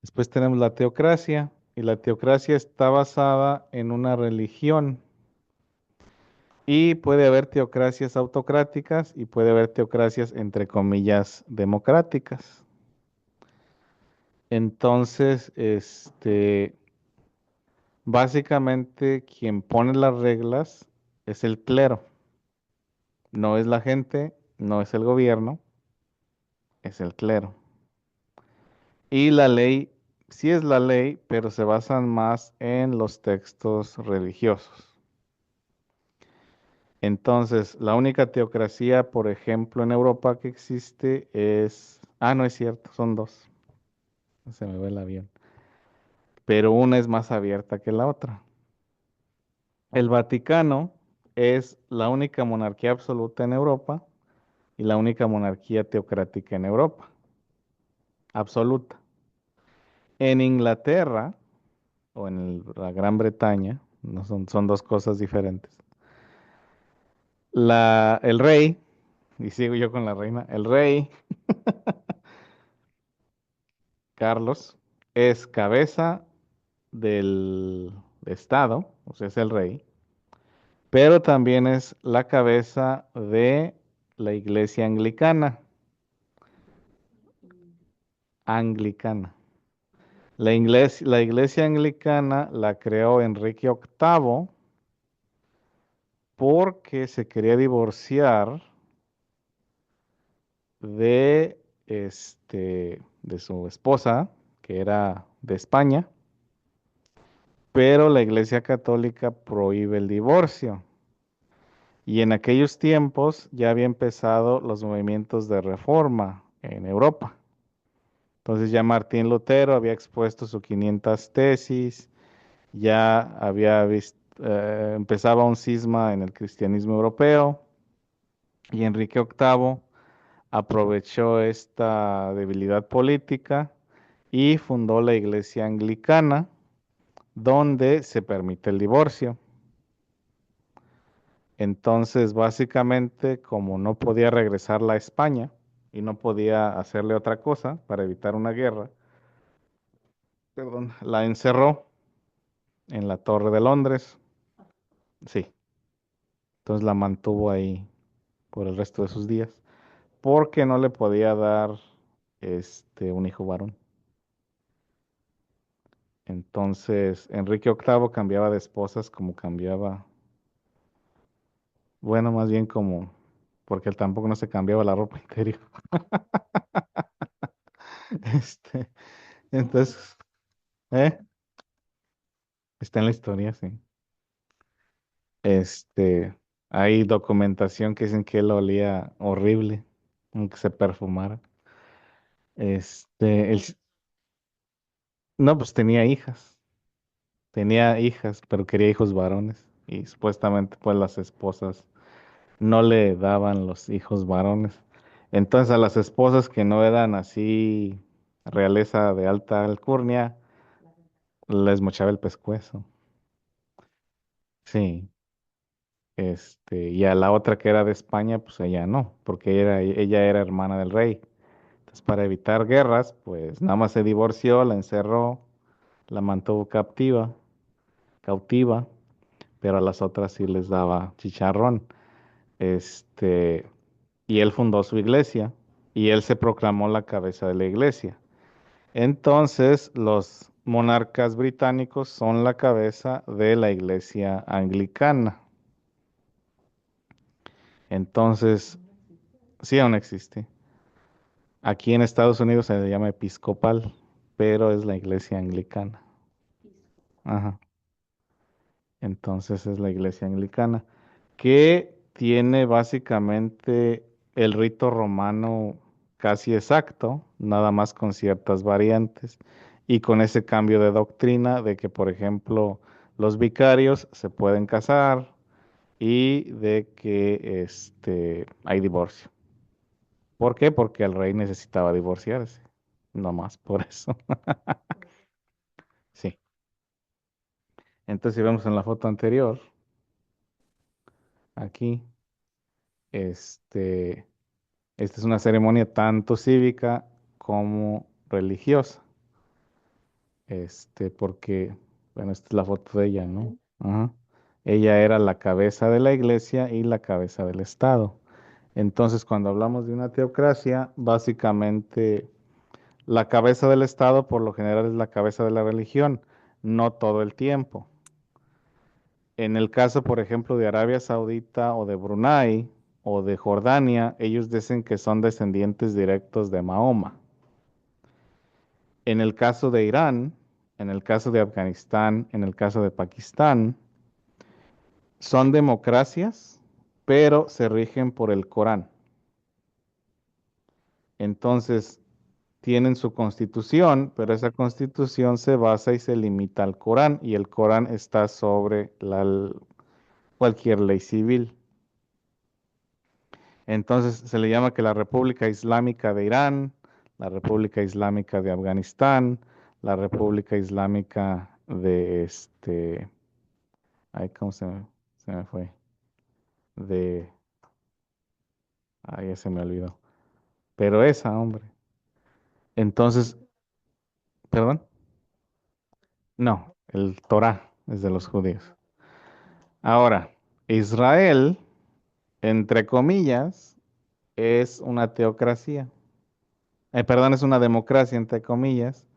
Después tenemos la teocracia, y la teocracia está basada en una religión. Y puede haber teocracias autocráticas y puede haber teocracias, entre comillas, democráticas. Entonces, básicamente quien pone las reglas es el clero. No es la gente, no es el gobierno, es el clero. Y la ley, sí es la ley, pero se basan más en los textos religiosos. Entonces, la única teocracia, por ejemplo, en Europa que existe es... Ah, no es cierto, son dos. Se me va el avión. Pero una es más abierta que la otra. El Vaticano es la única monarquía absoluta en Europa y la única monarquía teocrática en Europa. Absoluta. En Inglaterra o en la Gran Bretaña, no son dos cosas diferentes. El rey, y sigo yo con la reina, el rey Carlos es cabeza del Estado, o sea, es el rey, pero también es la cabeza de la iglesia anglicana. Anglicana. La iglesia anglicana la creó Enrique VIII porque se quería divorciar de, de su esposa, que era de España, pero la iglesia católica prohíbe el divorcio. Y en aquellos tiempos ya había empezado los movimientos de reforma en Europa. Entonces ya Martín Lutero había expuesto sus 500 tesis, ya empezaba un cisma en el cristianismo europeo y Enrique VIII aprovechó esta debilidad política y fundó la Iglesia Anglicana, donde se permite el divorcio. Entonces, básicamente, como no podía regresarla a España y no podía hacerle otra cosa para evitar una guerra, perdón, la encerró en la Torre de Londres. Sí, entonces la mantuvo ahí por el resto de sus días, porque no le podía dar un hijo varón. Entonces, Enrique VIII cambiaba de esposas como cambiaba, bueno, más bien como, porque él tampoco no se cambiaba la ropa interior. Este, entonces, ¿eh? Está en la historia, sí. Este, hay documentación que dicen que él olía horrible, aunque se perfumara. Este, el, no, pues tenía hijas, pero quería hijos varones y supuestamente pues las esposas no le daban los hijos varones. Entonces a las esposas que no eran así realeza de alta alcurnia, les mochaba el pescuezo. Sí, y a la otra que era de España, pues ella no, porque ella era hermana del rey. Entonces para evitar guerras, pues nada más se divorció, la encerró, la mantuvo cautiva, pero a las otras sí les daba chicharrón. Este, y él fundó su iglesia y él se proclamó la cabeza de la iglesia. Entonces, los monarcas británicos son la cabeza de la iglesia anglicana. Entonces, sí aún existe. Aquí en Estados Unidos se le llama episcopal, pero es la iglesia anglicana. Ajá. Entonces es la iglesia anglicana, que tiene básicamente el rito romano casi exacto, nada más con ciertas variantes, y con ese cambio de doctrina de que, por ejemplo, los vicarios se pueden casar y de que hay divorcio. ¿Por qué? Porque el rey necesitaba divorciarse, no más por eso. Sí. Entonces, si vemos en la foto anterior, aquí, este, esta es una ceremonia tanto cívica como religiosa. Porque, bueno, esta es la foto de ella, ¿no? Ajá. Ella era la cabeza de la iglesia y la cabeza del Estado. Entonces, cuando hablamos de una teocracia, básicamente la cabeza del Estado por lo general es la cabeza de la religión, no todo el tiempo. En el caso, por ejemplo, de Arabia Saudita o de Brunei o de Jordania, ellos dicen que son descendientes directos de Mahoma. En el caso de Irán, en el caso de Afganistán, en el caso de Pakistán, son democracias, pero se rigen por el Corán. Entonces, tienen su constitución, pero esa constitución se basa y se limita al Corán, y el Corán está sobre cualquier ley civil. Entonces se le llama que la República Islámica de Irán, la República Islámica de Afganistán, la República Islámica de ay, ¿cómo se me fue? De, ay, ya se me olvidó. Pero esa, hombre. Entonces, perdón, no, el Torá es de los judíos. Ahora, Israel, entre comillas, es una teocracia. Perdón, es una democracia, entre comillas,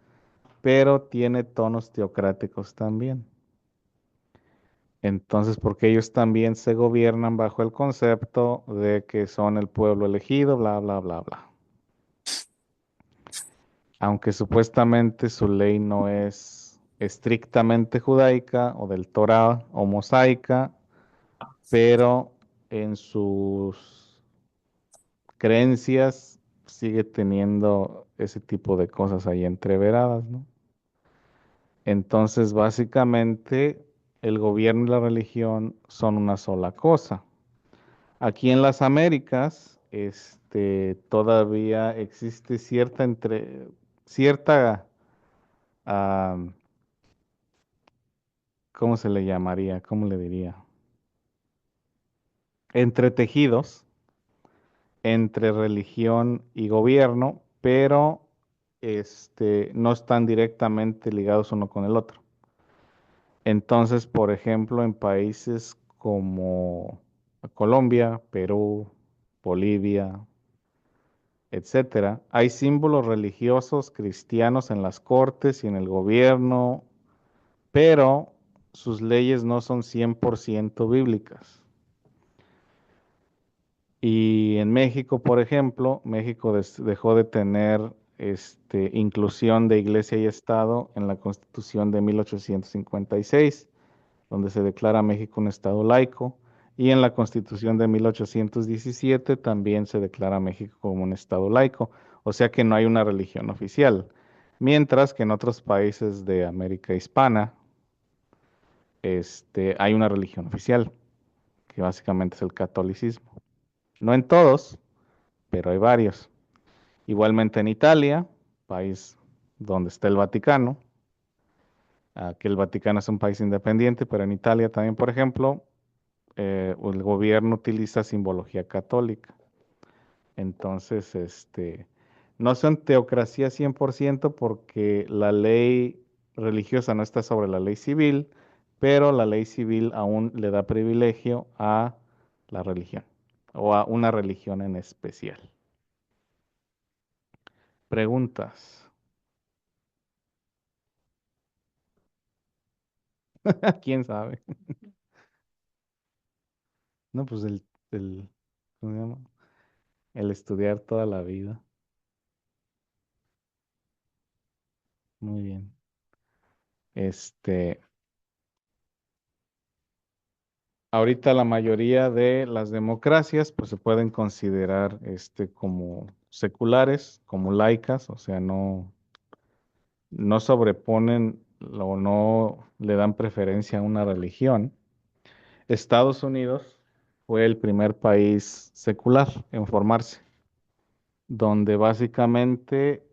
pero tiene tonos teocráticos también. Entonces, porque ellos también se gobiernan bajo el concepto de que son el pueblo elegido, bla, bla, bla, bla. Aunque supuestamente su ley no es estrictamente judaica o del Torá o mosaica, pero en sus creencias sigue teniendo ese tipo de cosas ahí entreveradas, ¿no? Entonces, básicamente, el gobierno y la religión son una sola cosa. Aquí en las Américas, todavía existe cierta, ah, ¿cómo se le llamaría? ¿Cómo le diría? Entretejidos entre religión y gobierno, pero no están directamente ligados uno con el otro. Entonces, por ejemplo, en países como Colombia, Perú, Bolivia, etcétera, hay símbolos religiosos cristianos en las cortes y en el gobierno, pero sus leyes no son 100% bíblicas. Y en México, por ejemplo, México dejó de tener inclusión de iglesia y Estado en la Constitución de 1856, donde se declara México un Estado laico, Y en la Constitución de 1817 también se declara a México como un estado laico, o sea que no hay una religión oficial, mientras que en otros países de América Hispana, hay una religión oficial, que básicamente es el catolicismo. No en todos, pero hay varios. Igualmente en Italia, país donde está el Vaticano, que el Vaticano es un país independiente, pero en Italia también, por ejemplo, el gobierno utiliza simbología católica. Entonces, no son teocracia 100% porque la ley religiosa no está sobre la ley civil, pero la ley civil aún le da privilegio a la religión o a una religión en especial. Preguntas. ¿Quién sabe? No, pues ¿cómo se llama? El estudiar toda la vida. Muy bien. Este, Ahorita la mayoría de las democracias pues se pueden considerar como seculares, como laicas, o sea, no sobreponen o no le dan preferencia a una religión. Estados Unidos fue el primer país secular en formarse, donde básicamente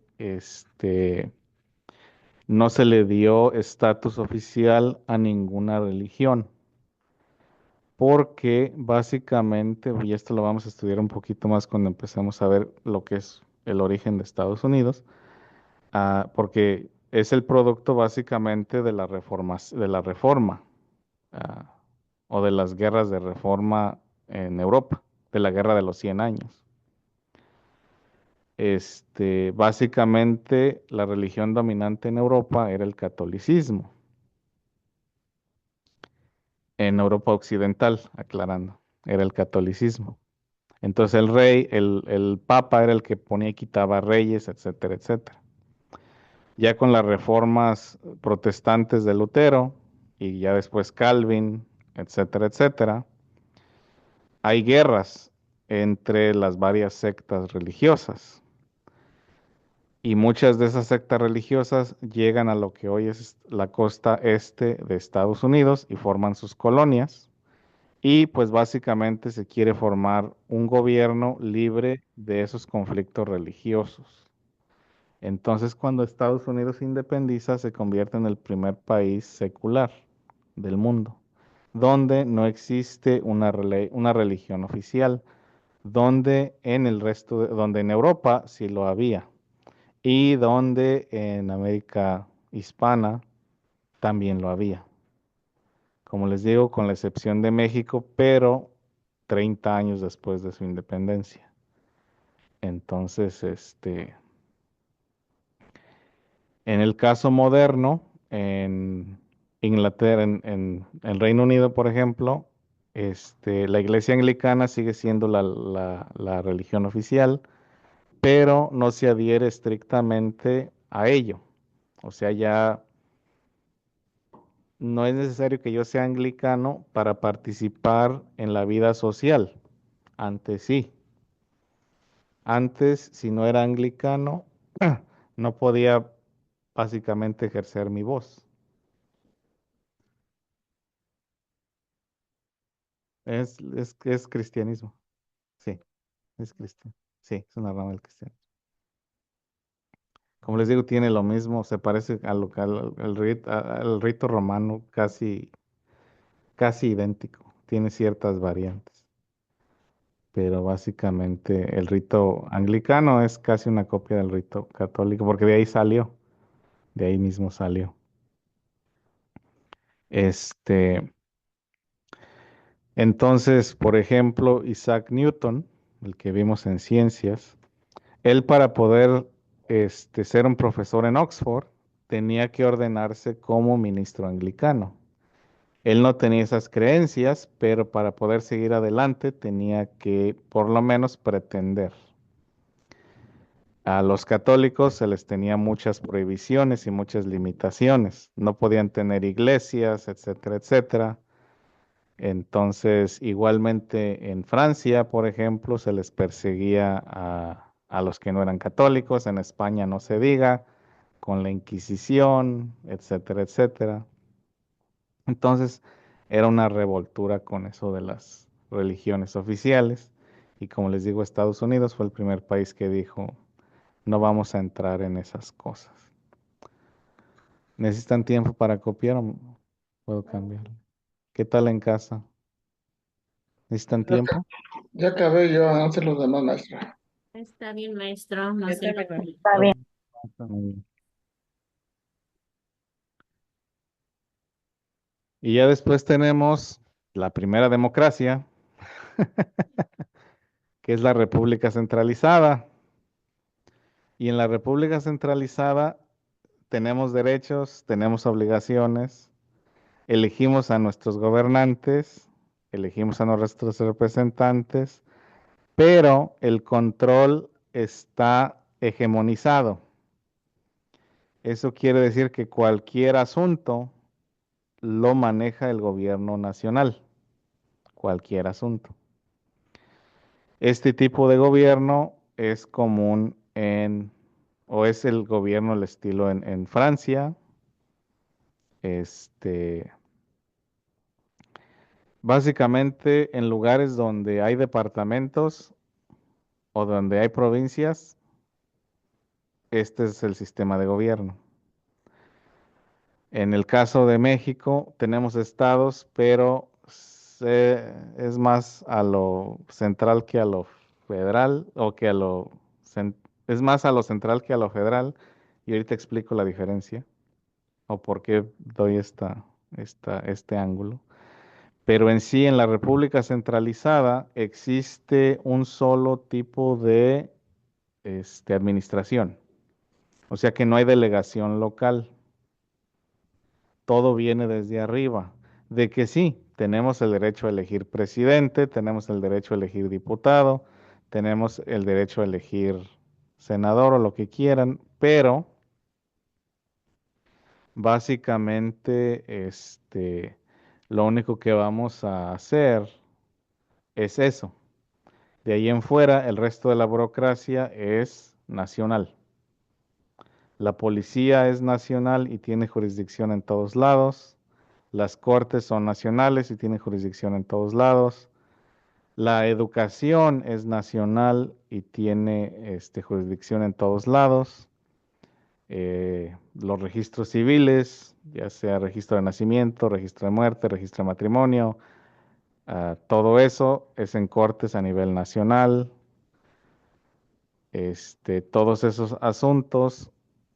no se le dio estatus oficial a ninguna religión. Porque básicamente, y esto lo vamos a estudiar un poquito más cuando empecemos a ver lo que es el origen de Estados Unidos, porque es el producto básicamente de la reforma, ah, o de las guerras de reforma en Europa, de la guerra de los 100 años. Básicamente la religión dominante en Europa era el catolicismo, en Europa occidental, aclarando, era el catolicismo. Entonces el rey, el papa era el que ponía y quitaba reyes, etcétera, etcétera. Ya con las reformas protestantes de Lutero y ya después Calvin, etcétera, etcétera, hay guerras entre las varias sectas religiosas. Y muchas de esas sectas religiosas llegan a lo que hoy es la costa este de Estados Unidos y forman sus colonias. Y pues básicamente se quiere formar un gobierno libre de esos conflictos religiosos. Entonces, cuando Estados Unidos se independiza, se convierte en el primer país secular del mundo, donde no existe una religión oficial, donde donde en Europa sí lo había, y donde en América hispana también lo había. Como les digo, con la excepción de México, pero 30 años después de su independencia. Entonces, en el caso moderno, en Inglaterra, en Reino Unido, por ejemplo, la iglesia anglicana sigue siendo la religión oficial, pero no se adhiere estrictamente a ello. O sea, ya no es necesario que yo sea anglicano para participar en la vida social. Antes sí. Antes, si no era anglicano, no podía básicamente ejercer mi voz. Es cristianismo. Sí, es cristiano. Sí, es una rama del cristianismo. Como les digo, tiene lo mismo, se parece al rito romano, casi idéntico. Tiene ciertas variantes. Pero básicamente el rito anglicano es casi una copia del rito católico, porque de ahí salió, de ahí mismo salió. Entonces, por ejemplo, Isaac Newton, el que vimos en ciencias, él para poder ser un profesor en Oxford, tenía que ordenarse como ministro anglicano. Él no tenía esas creencias, pero para poder seguir adelante tenía que por lo menos pretender. A los católicos se les tenía muchas prohibiciones y muchas limitaciones. No podían tener iglesias, etcétera, etcétera. Entonces, igualmente en Francia, por ejemplo, se les perseguía a los que no eran católicos, en España no se diga, con la Inquisición, etcétera, etcétera. Entonces, era una revoltura con eso de las religiones oficiales. Y como les digo, Estados Unidos fue el primer país que dijo, no vamos a entrar en esas cosas. ¿Necesitan tiempo para copiar o puedo cambiar? ¿Qué tal en casa? ¿Necesitan
Ya,
tiempo?
ya acabé yo, antes los demás, maestra.
Está bien, maestro, no
Yo
se
también.
preocupe.
Está bien.
Muy bien. Y ya después tenemos la primera democracia, que es la República Centralizada. Y en la República Centralizada tenemos derechos, tenemos obligaciones, elegimos a nuestros gobernantes, elegimos a nuestros representantes, pero el control está hegemonizado. Eso quiere decir que cualquier asunto lo maneja el gobierno nacional, cualquier asunto. Este tipo de gobierno es común o es el gobierno, el estilo en Francia, este, básicamente en lugares donde hay departamentos o donde hay provincias, este es el sistema de gobierno. En el caso de México, tenemos estados, pero es más a lo central que a lo federal, o que a lo, es más a lo central que a lo federal, y ahorita explico la diferencia, o por qué doy este ángulo. Pero en sí, en la República Centralizada, existe un solo tipo de administración, o sea que no hay delegación local. Todo viene desde arriba, de que sí, tenemos el derecho a elegir presidente, tenemos el derecho a elegir diputado, tenemos el derecho a elegir senador o lo que quieran, pero básicamente lo único que vamos a hacer es eso. De ahí en fuera, el resto de la burocracia es nacional. La policía es nacional y tiene jurisdicción en todos lados. Las cortes son nacionales y tienen jurisdicción en todos lados. La educación es nacional y tiene jurisdicción en todos lados. Los registros civiles, ya sea registro de nacimiento, registro de muerte, registro de matrimonio, todo eso es en cortes a nivel nacional. Todos esos asuntos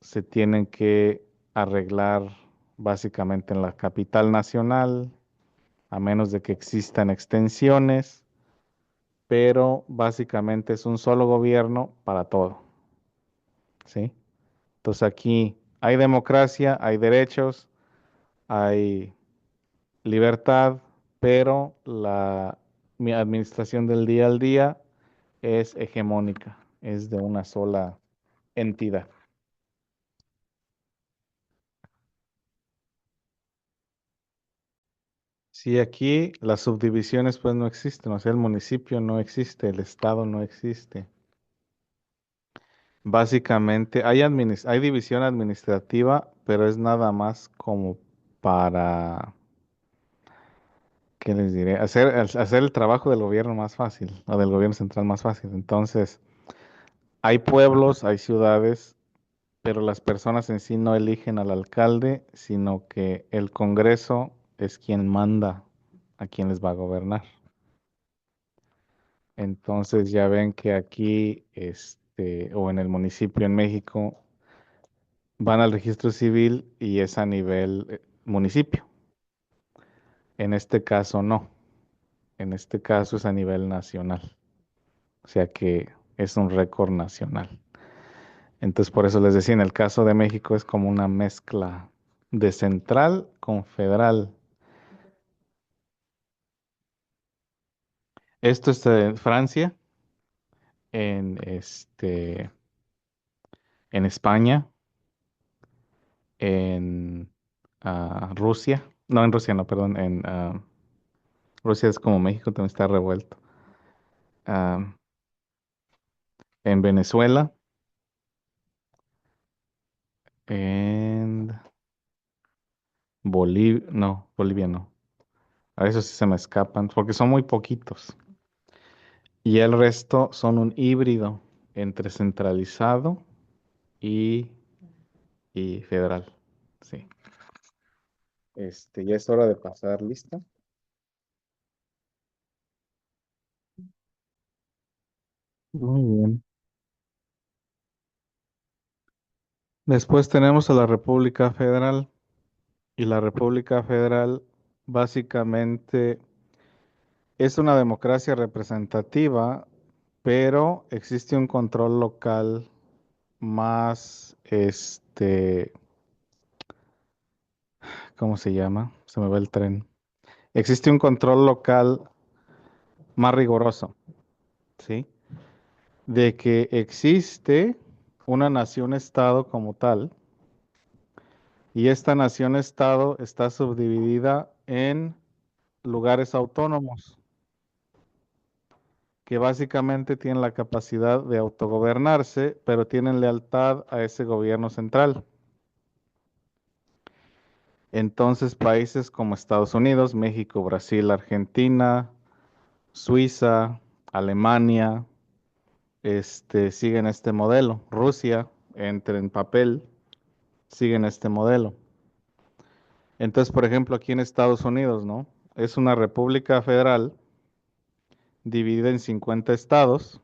se tienen que arreglar básicamente en la capital nacional, a menos de que existan extensiones, pero básicamente es un solo gobierno para todo, ¿sí? Entonces aquí hay democracia, hay derechos, hay libertad, pero mi administración del día al día es hegemónica, es de una sola entidad. Sí, aquí las subdivisiones pues no existen, o sea, el municipio no existe, el estado no existe. Básicamente hay división administrativa, pero es nada más como para, ¿qué les diré? Hacer el trabajo del gobierno más fácil, o del gobierno central más fácil. Entonces, hay pueblos, hay ciudades, pero las personas en sí no eligen al alcalde, sino que el Congreso es quien manda a quien les va a gobernar. Entonces ya ven que aquí, o en el municipio en México, van al registro civil y es a nivel municipio. En este caso no. En este caso es a nivel nacional. O sea que es un récord nacional. Entonces por eso les decía, en el caso de México es como una mezcla de central con federal. Esto es en Francia, en en España, en Rusia. No, en Rusia no, perdón, Rusia es como México, también está revuelto. Ah, en Venezuela, en Bolivia, no, Bolivia no. A esos sí se me escapan, porque son muy poquitos. Y el resto son un híbrido entre centralizado y, y federal. Sí. Ya es hora de pasar lista. Muy bien. Después tenemos a la República Federal. Y la República Federal básicamente es una democracia representativa, pero existe un control local más, ¿cómo se llama? Se me va el tren. Existe un control local más riguroso, ¿sí? De que existe una nación-estado como tal, y esta nación-estado está subdividida en lugares autónomos, que básicamente tienen la capacidad de autogobernarse, pero tienen lealtad a ese gobierno central. Entonces, países como Estados Unidos, México, Brasil, Argentina, Suiza, Alemania, siguen este modelo. Rusia, entra en papel, siguen este modelo. Entonces, por ejemplo, aquí en Estados Unidos, ¿no? Es una república federal dividida en 50 estados.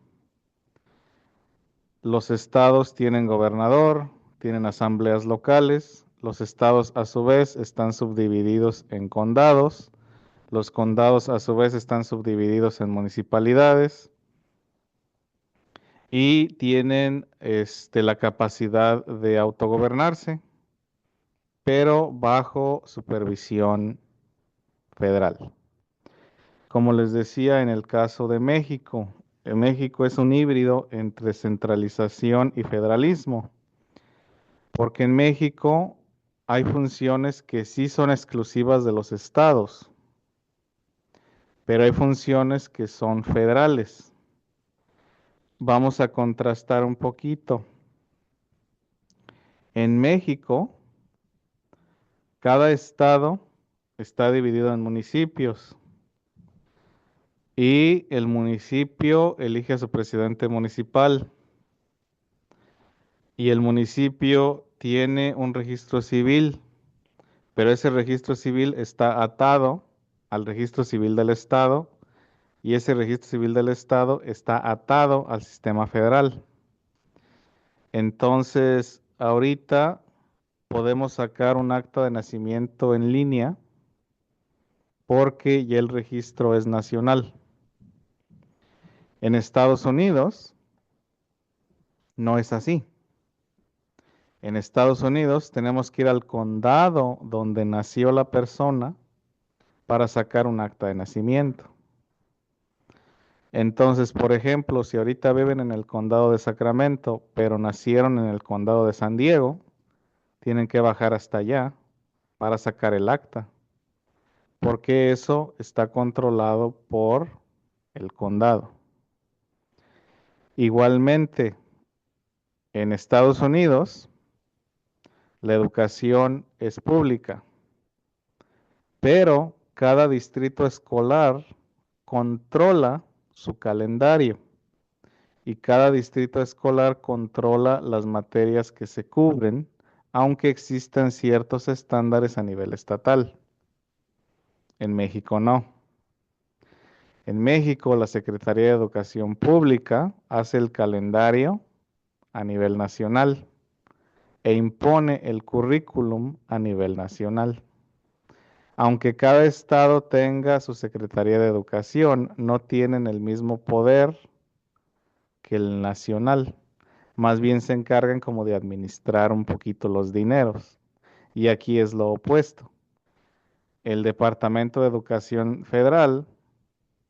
Los estados tienen gobernador, tienen asambleas locales. Los estados a su vez están subdivididos en condados. Los condados a su vez están subdivididos en municipalidades y tienen la capacidad de autogobernarse, pero bajo supervisión federal. Como les decía, en el caso de México, México es un híbrido entre centralización y federalismo, porque en México hay funciones que sí son exclusivas de los estados, pero hay funciones que son federales. Vamos a contrastar un poquito. En México, cada estado está dividido en municipios y el municipio elige a su presidente municipal y el municipio tiene un registro civil, pero ese registro civil está atado al registro civil del estado y ese registro civil del estado está atado al sistema federal. Entonces, ahorita podemos sacar un acta de nacimiento en línea porque ya el registro es nacional. En Estados Unidos no es así. En Estados Unidos tenemos que ir al condado donde nació la persona para sacar un acta de nacimiento. Entonces, por ejemplo, si ahorita viven en el condado de Sacramento, pero nacieron en el condado de San Diego, tienen que bajar hasta allá para sacar el acta, porque eso está controlado por el condado. Igualmente, en Estados Unidos, la educación es pública, pero cada distrito escolar controla su calendario y cada distrito escolar controla las materias que se cubren, aunque existan ciertos estándares a nivel estatal. En México no. En México, la Secretaría de Educación Pública hace el calendario a nivel nacional e impone el currículum a nivel nacional. Aunque cada estado tenga su Secretaría de Educación, no tienen el mismo poder que el nacional. Más bien se encargan como de administrar un poquito los dineros. Y aquí es lo opuesto. El Departamento de Educación Federal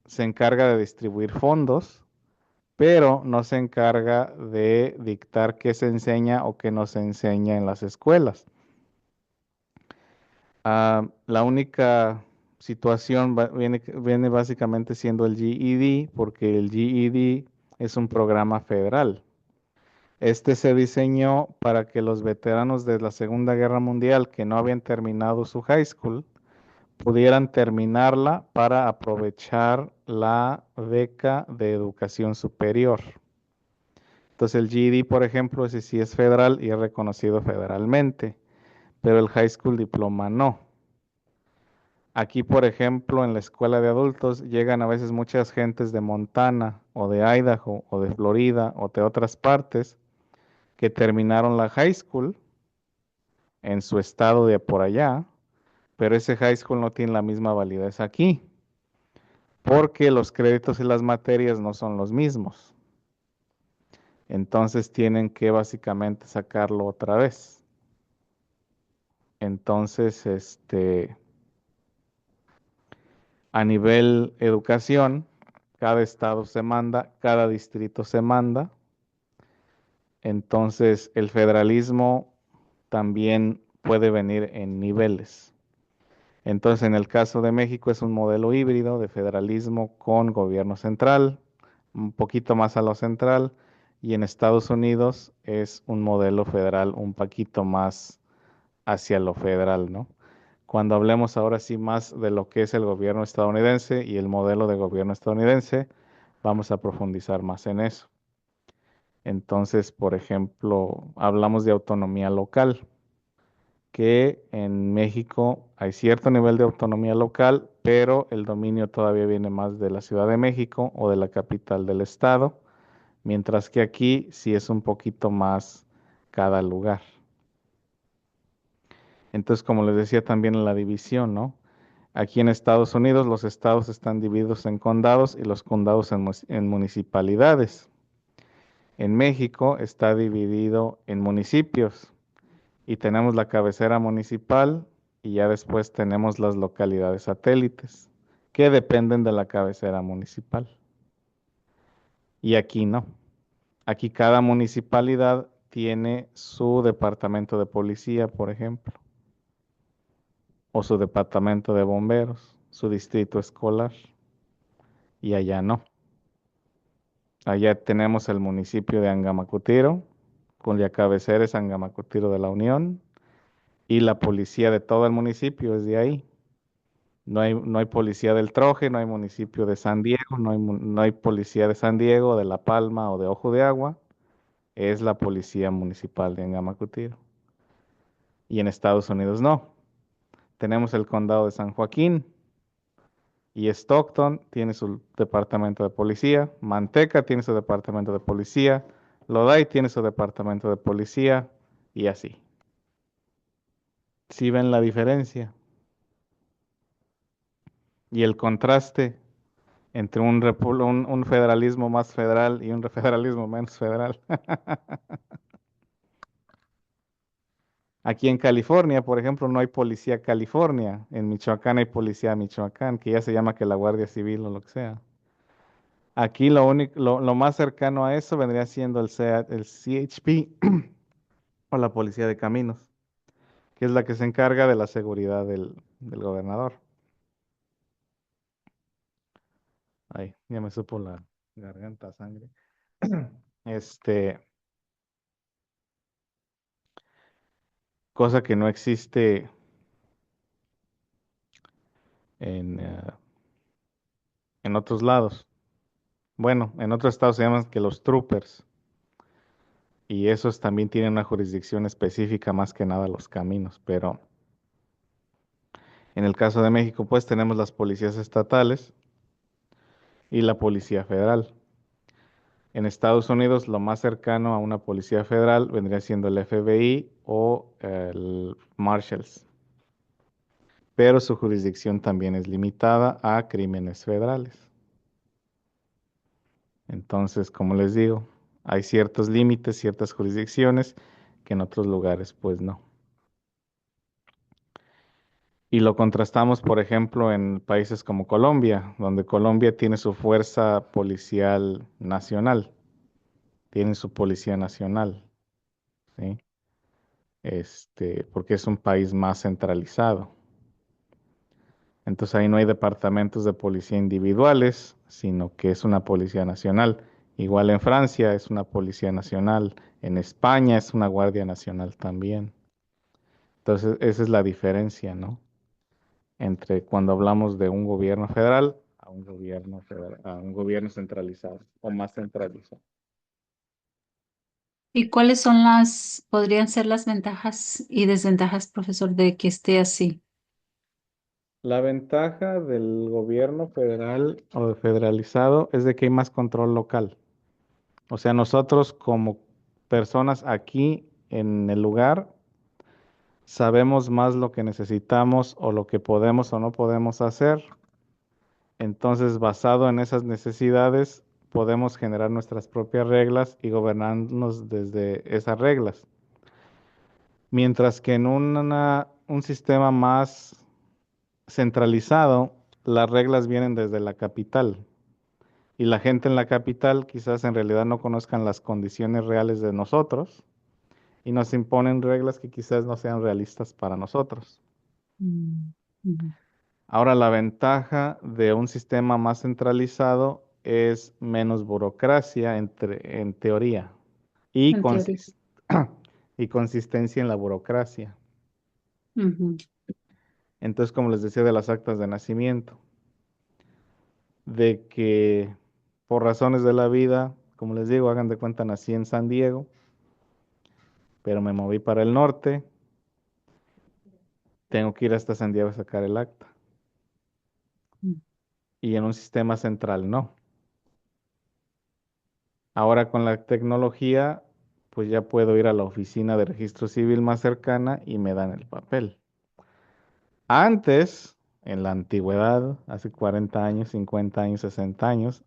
se encarga de distribuir fondos, pero no se encarga de dictar qué se enseña o qué no se enseña en las escuelas. La única situación viene básicamente siendo el GED, porque el GED es un programa federal. Este se diseñó para que los veteranos de la Segunda Guerra Mundial que no habían terminado su high school pudieran terminarla para aprovechar la beca de educación superior. Entonces el GED, por ejemplo, ese sí es federal y es reconocido federalmente, pero el High School Diploma no. Aquí, por ejemplo, en la escuela de adultos llegan a veces muchas gentes de Montana o de Idaho o de Florida o de otras partes que terminaron la high school en su estado de por allá, pero ese high school no tiene la misma validez aquí, porque los créditos y las materias no son los mismos. Entonces tienen que básicamente sacarlo otra vez. Entonces, a nivel educación, cada estado se manda, cada distrito se manda. Entonces, el federalismo también puede venir en niveles. Entonces, en el caso de México es un modelo híbrido de federalismo con gobierno central, un poquito más a lo central, y en Estados Unidos es un modelo federal un poquito más hacia lo federal, ¿no? Cuando hablemos ahora sí más de lo que es el gobierno estadounidense y el modelo de gobierno estadounidense, vamos a profundizar más en eso. Entonces, por ejemplo, hablamos de autonomía local, que en México hay cierto nivel de autonomía local, pero el dominio todavía viene más de la Ciudad de México o de la capital del estado, mientras que aquí sí es un poquito más cada lugar. Entonces, como les decía también en la división, ¿no? Aquí en Estados Unidos los estados están divididos en condados y los condados en municipalidades. En México está dividido en municipios y tenemos la cabecera municipal y ya después tenemos las localidades satélites que dependen de la cabecera municipal. Y aquí no. Aquí cada municipalidad tiene su departamento de policía, por ejemplo, o su departamento de bomberos, su distrito escolar, y allá no. Allá tenemos el municipio de Angamacutiro, cuya cabecera es Angamacutiro de la Unión, y la policía de todo el municipio es de ahí. No hay policía del Troje, no hay municipio de San Diego, no hay policía de San Diego, de La Palma o de Ojo de Agua. Es la policía municipal de Angamacutiro. Y en Estados Unidos no. Tenemos el condado de San Joaquín y Stockton tiene su departamento de policía. Manteca tiene su departamento de policía. Lodi tiene su departamento de policía y así. ¿Sí ven la diferencia? Y el contraste entre un federalismo más federal y un federalismo menos federal. Aquí en California, por ejemplo, no hay policía California. En Michoacán hay policía Michoacán, que ya se llama que la Guardia Civil o lo que sea. Aquí lo más cercano a eso vendría siendo el CHP o la Policía de Caminos, que es la que se encarga de la seguridad del gobernador. Ay, ya me supo la garganta sangre. Cosa que no existe en otros lados. Bueno, en otros estados se llaman que los troopers. Y esos también tienen una jurisdicción específica más que nada los caminos. Pero en el caso de México, pues tenemos las policías estatales y la policía federal. En Estados Unidos, lo más cercano a una policía federal vendría siendo el FBI o el Marshals. Pero su jurisdicción también es limitada a crímenes federales. Entonces, como les digo, hay ciertos límites, ciertas jurisdicciones que en otros lugares pues no. Y lo contrastamos, por ejemplo, en países como Colombia, donde Colombia tiene su fuerza policial nacional, tiene su policía nacional, ¿sí? Porque es un país más centralizado. Entonces ahí no hay departamentos de policía individuales, sino que es una policía nacional. Igual en Francia es una policía nacional, en España es una guardia nacional también. Entonces esa es la diferencia, ¿no? Entre cuando hablamos de un gobierno federal a un gobierno federal, a un gobierno centralizado o más centralizado.
¿Y cuáles podrían ser las ventajas y desventajas, profesor, de que esté así?
La ventaja del gobierno federal o federalizado es de que hay más control local. O sea, nosotros como personas aquí en el lugar sabemos más lo que necesitamos o lo que podemos o no podemos hacer. Entonces, basado en esas necesidades, podemos generar nuestras propias reglas y gobernarnos desde esas reglas. Mientras que en un sistema más centralizado, las reglas vienen desde la capital. Y la gente en la capital quizás en realidad no conozcan las condiciones reales de nosotros y nos imponen reglas que quizás no sean realistas para nosotros.
Mm, ujú.
Ahora, la ventaja de un sistema más centralizado es menos burocracia en teoría y,
En teoría.
y consistencia en la burocracia.
Ujú.
Entonces, como les decía de las actas de nacimiento, de que por razones de la vida, como les digo, hagan de cuenta, nací en San Diego, pero me moví para el norte, tengo que ir hasta San Diego a sacar el acta.
Mm.
Y en un sistema central no. Ahora con la tecnología, pues ya puedo ir a la oficina de registro civil más cercana y me dan el papel. Antes, en la antigüedad, hace 40 años, 50 años, 60 años,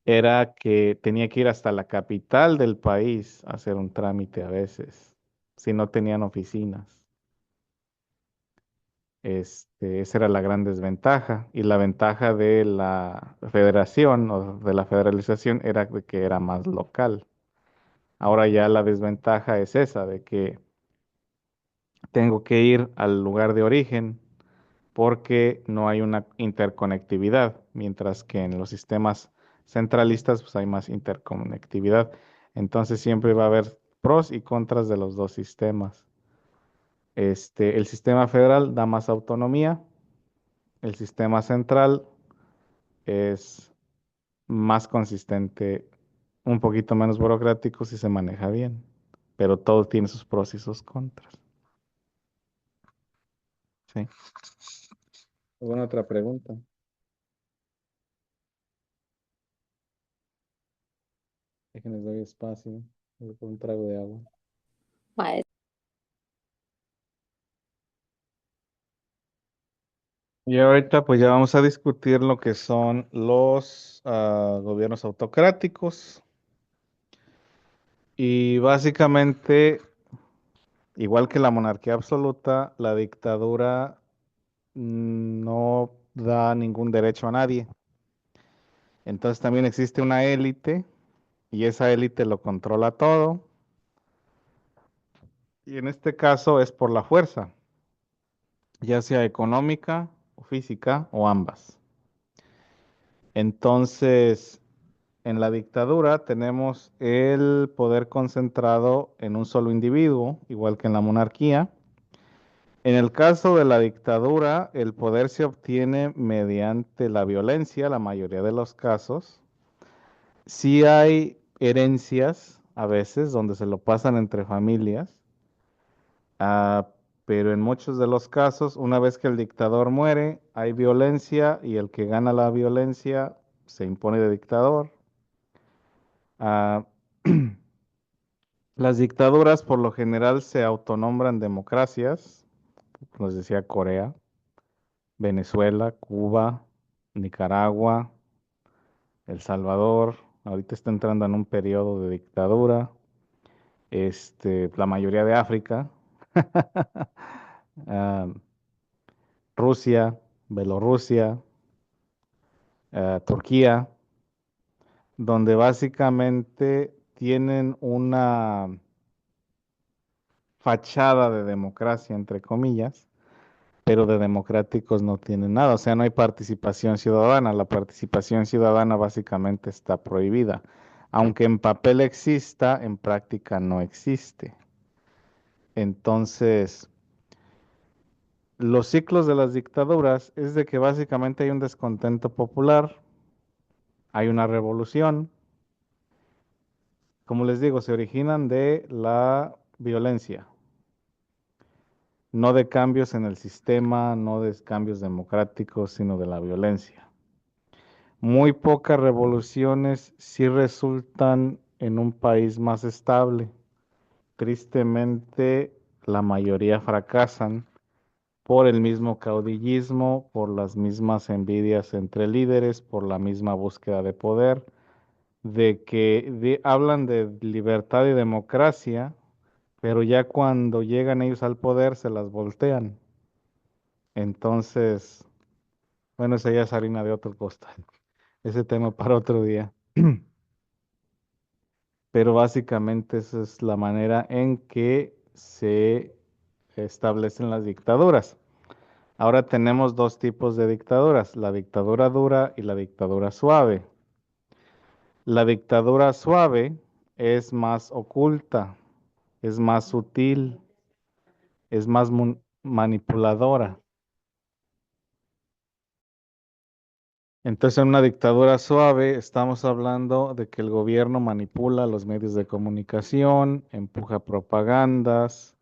era que tenía que ir hasta la capital del país a hacer un trámite a veces, si no tenían oficinas. Esa era la gran desventaja. Y la ventaja de la federación o de la federalización era de que era más local. Ahora ya la desventaja es esa, de que tengo que ir al lugar de origen porque no hay una interconectividad, mientras que en los sistemas centralistas pues hay más interconectividad. Entonces siempre va a haber pros y contras de los dos sistemas. El sistema federal da más autonomía, el sistema central es más consistente, un poquito menos burocrático si se maneja bien, pero todo tiene sus pros y sus contras. Sí. ¿Alguna otra pregunta? Déjenles doy espacio. Voy por un trago de agua. Y ahorita pues ya vamos a discutir lo que son los gobiernos autocráticos. Y básicamente, igual que la monarquía absoluta, la dictadura no da ningún derecho a nadie. Entonces también existe una élite y esa élite lo controla todo. Y en este caso es por la fuerza, ya sea económica o física o ambas. Entonces, en la dictadura tenemos el poder concentrado en un solo individuo, igual que en la monarquía. En el caso de la dictadura, el poder se obtiene mediante la violencia, la mayoría de los casos. Sí hay herencias a veces donde se lo pasan entre familias, ah, pero en muchos de los casos, una vez que el dictador muere, hay violencia y el que gana la violencia se impone de dictador. Ah, las dictaduras por lo general se autonombran democracias, como les decía Corea, Venezuela, Cuba, Nicaragua, El Salvador. Ahorita está entrando en un periodo de dictadura. La mayoría de África, ah, Rusia, Bielorrusia, Turquía, donde básicamente tienen una fachada de democracia, entre comillas, pero de democráticos no tienen nada, o sea, no hay participación ciudadana. La participación ciudadana básicamente está prohibida. Aunque en papel exista, en práctica no existe. Entonces, los ciclos de las dictaduras es de que básicamente hay un descontento popular, hay una revolución, como les digo, se originan de la violencia, no de cambios en el sistema, no de cambios democráticos, sino de la violencia. Muy pocas revoluciones sí resultan en un país más estable. Tristemente, la mayoría fracasan por el mismo caudillismo, por las mismas envidias entre líderes, por la misma búsqueda de poder, de que hablan de libertad y democracia, pero ya cuando llegan ellos al poder se las voltean. Entonces, bueno, esa ya es harina de otro costal. Ese tema para otro día. Pero básicamente esa es la manera en que se establecen las dictaduras. Ahora tenemos dos tipos de dictaduras, la dictadura dura y la dictadura suave. La dictadura suave es más oculta, es más sutil, es más manipuladora. Entonces, en una dictadura suave estamos hablando de que el gobierno manipula los medios de comunicación, empuja propagandas,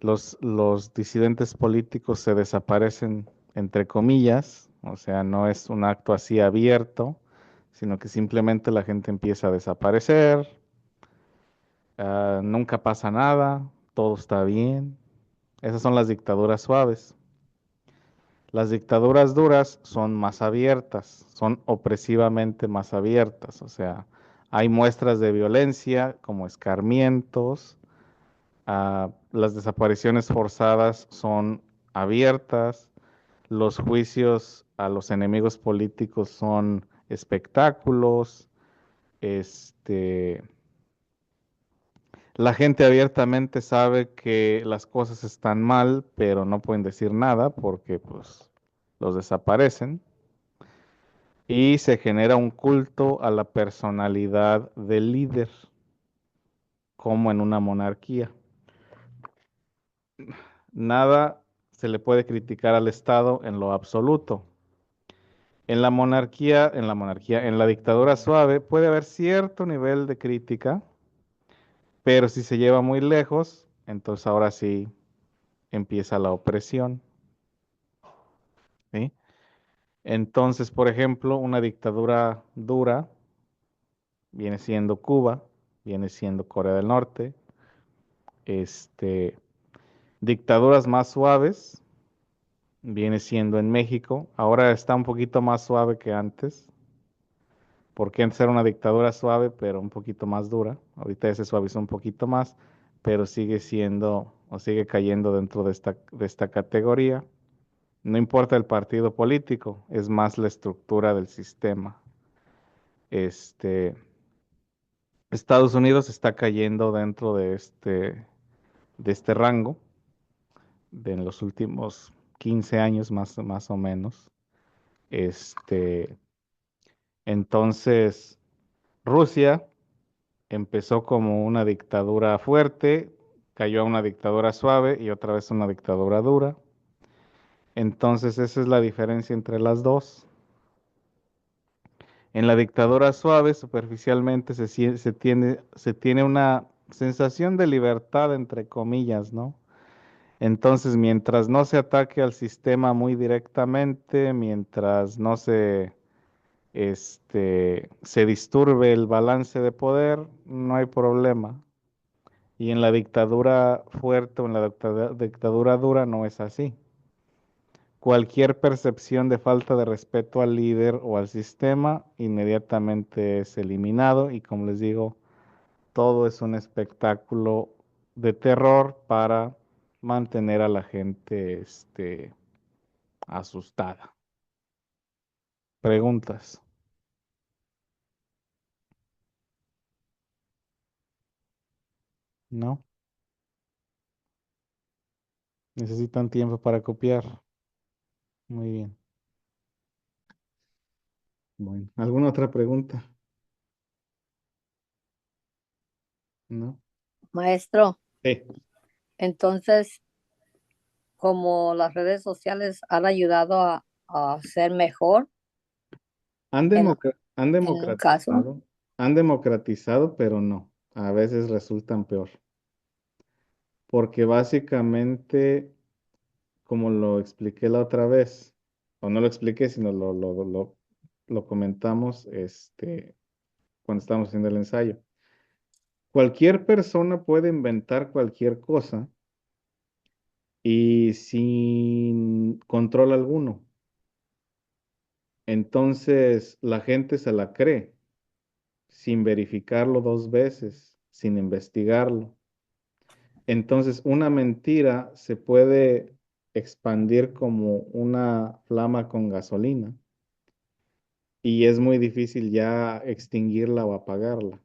los disidentes políticos se desaparecen, entre comillas, o sea, no es un acto así abierto, sino que simplemente la gente empieza a desaparecer, nunca pasa nada, todo está bien. Esas son las dictaduras suaves. Las dictaduras duras son más abiertas, son opresivamente más abiertas, o sea, hay muestras de violencia como escarmientos, las desapariciones forzadas son abiertas, los juicios a los enemigos políticos son espectáculos, este, la gente abiertamente sabe que las cosas están mal, pero no pueden decir nada porque pues los desaparecen y se genera un culto a la personalidad del líder, como en una monarquía. Nada se le puede criticar al Estado en lo absoluto. En la dictadura suave puede haber cierto nivel de crítica, pero si se lleva muy lejos, entonces ahora sí empieza la opresión, ¿sí? Entonces, por ejemplo, una dictadura dura viene siendo Cuba, viene siendo Corea del Norte, este, dictaduras más suaves viene siendo en México. Ahora está un poquito más suave que antes, porque antes era una dictadura suave, pero un poquito más dura. Ahorita ya se suavizó un poquito más, pero sigue siendo o sigue cayendo dentro de esta categoría. No importa el partido político, es más la estructura del sistema. Este, Estados Unidos está cayendo dentro de este rango en los últimos 15 años más o menos. Este, entonces, Rusia empezó como una dictadura fuerte, cayó a una dictadura suave y otra vez una dictadura dura. Entonces, esa es la diferencia entre las dos. En la dictadura suave, superficialmente se tiene una sensación de libertad, entre comillas, ¿no? Entonces, mientras no se ataque al sistema muy directamente, mientras no se disturbe el balance de poder, no hay problema. Y en la dictadura fuerte o en la dictadura dura no es así. Cualquier percepción de falta de respeto al líder o al sistema inmediatamente es eliminado y como les digo, todo es un espectáculo de terror para mantener a la gente asustada. Preguntas. ¿No? Necesitan tiempo para copiar. Muy bien. Bueno, ¿alguna otra pregunta? ¿No?
Maestro,
Sí.
entonces, como las redes sociales han ayudado a ser mejor
Han
en,
han
en un caso,
democratizado, pero no. A veces resultan peor. Porque básicamente, como lo expliqué la otra vez, o no lo expliqué, sino lo comentamos cuando estábamos haciendo el ensayo. Cualquier persona puede inventar cualquier cosa y sin control alguno. Entonces la gente se la cree sin verificarlo dos veces, sin investigarlo. Entonces una mentira se puede expandir como una flama con gasolina y es muy difícil ya extinguirla o apagarla.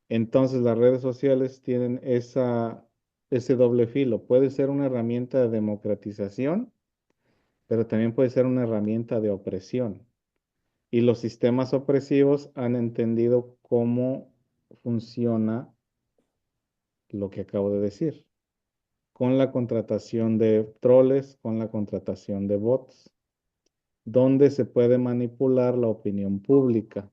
Entonces las redes sociales tienen ese doble filo. Puede ser una herramienta de democratización, pero también puede ser una herramienta de opresión. Y los sistemas opresivos han entendido cómo funciona lo que acabo de decir, con la contratación de troles, con la contratación de bots, donde se puede manipular la opinión pública,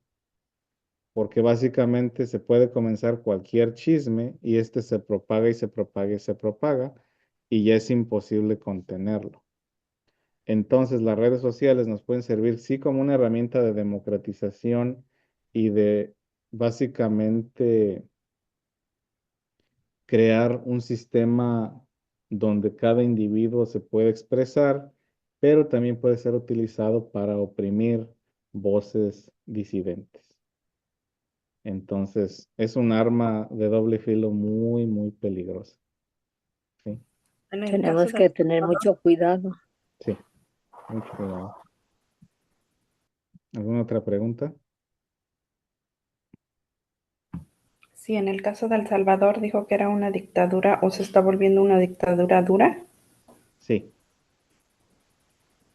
porque básicamente se puede comenzar cualquier chisme y este se propaga y se propaga y se propaga y ya es imposible contenerlo. Entonces, las redes sociales nos pueden servir, sí, como una herramienta de democratización y de básicamente crear un sistema donde cada individuo se puede expresar, pero también puede ser utilizado para oprimir voces disidentes. Entonces, es un arma de doble filo muy, muy peligrosa. Sí,
En el caso
tenemos
del
que tener
Salvador,
mucho cuidado.
sí, mucho cuidado. ¿Alguna otra pregunta?
sí, en el caso de El Salvador dijo que era una dictadura o se está volviendo una dictadura dura.
Sí,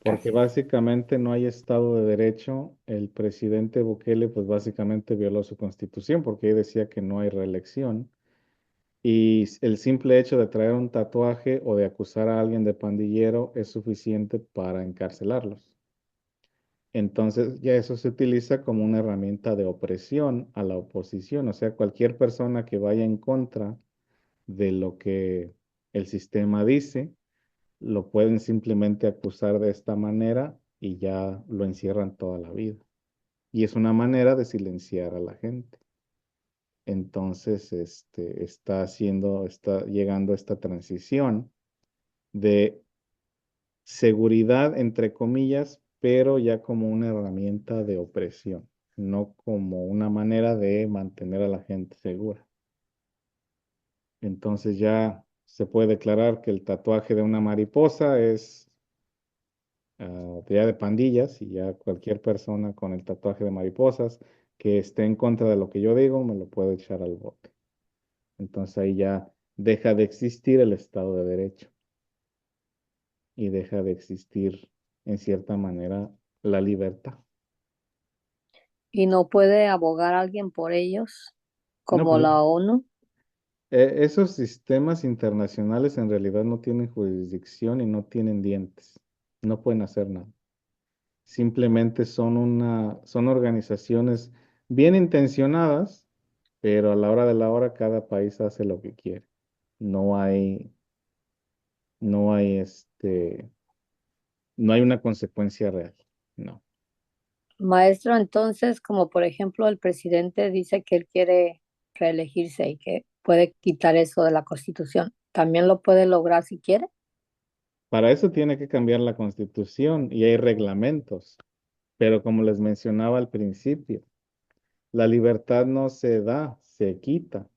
porque
Casi.
básicamente no hay Estado de Derecho. El presidente Bukele, pues básicamente violó su constitución porque ahí decía que no hay reelección. Y el simple hecho de traer un tatuaje o de acusar a alguien de pandillero es suficiente para encarcelarlos. Entonces ya eso se utiliza como una herramienta de opresión a la oposición. O sea, cualquier persona que vaya en contra de lo que el sistema dice, lo pueden simplemente acusar de esta manera y ya lo encierran toda la vida. Y es una manera de silenciar a la gente. Entonces, está llegando esta transición de seguridad, entre comillas, pero ya como una herramienta de opresión, no como una manera de mantener a la gente segura. Entonces ya se puede declarar que el tatuaje de una mariposa es ya de pandillas y ya cualquier persona con el tatuaje de mariposas que esté en contra de lo que yo digo me lo puede echar al bote. Entonces ahí ya deja de existir el Estado de Derecho y deja de existir, en cierta manera, la libertad.
Y no puede abogar a alguien por ellos,
No,
como
pues
la ONU.
esos sistemas internacionales en realidad no tienen jurisdicción y no tienen dientes. No pueden hacer nada. Simplemente son organizaciones bien intencionadas, pero a la hora de la hora cada país hace lo que quiere. No hay, no hay no hay una consecuencia real. No.
Maestro, entonces, como por ejemplo el presidente dice que él quiere reelegirse y que puede quitar eso de la Constitución, ¿también lo puede lograr si quiere?
Para eso tiene que cambiar la Constitución y hay reglamentos. Pero como les mencionaba al principio, la libertad no se da, se quita.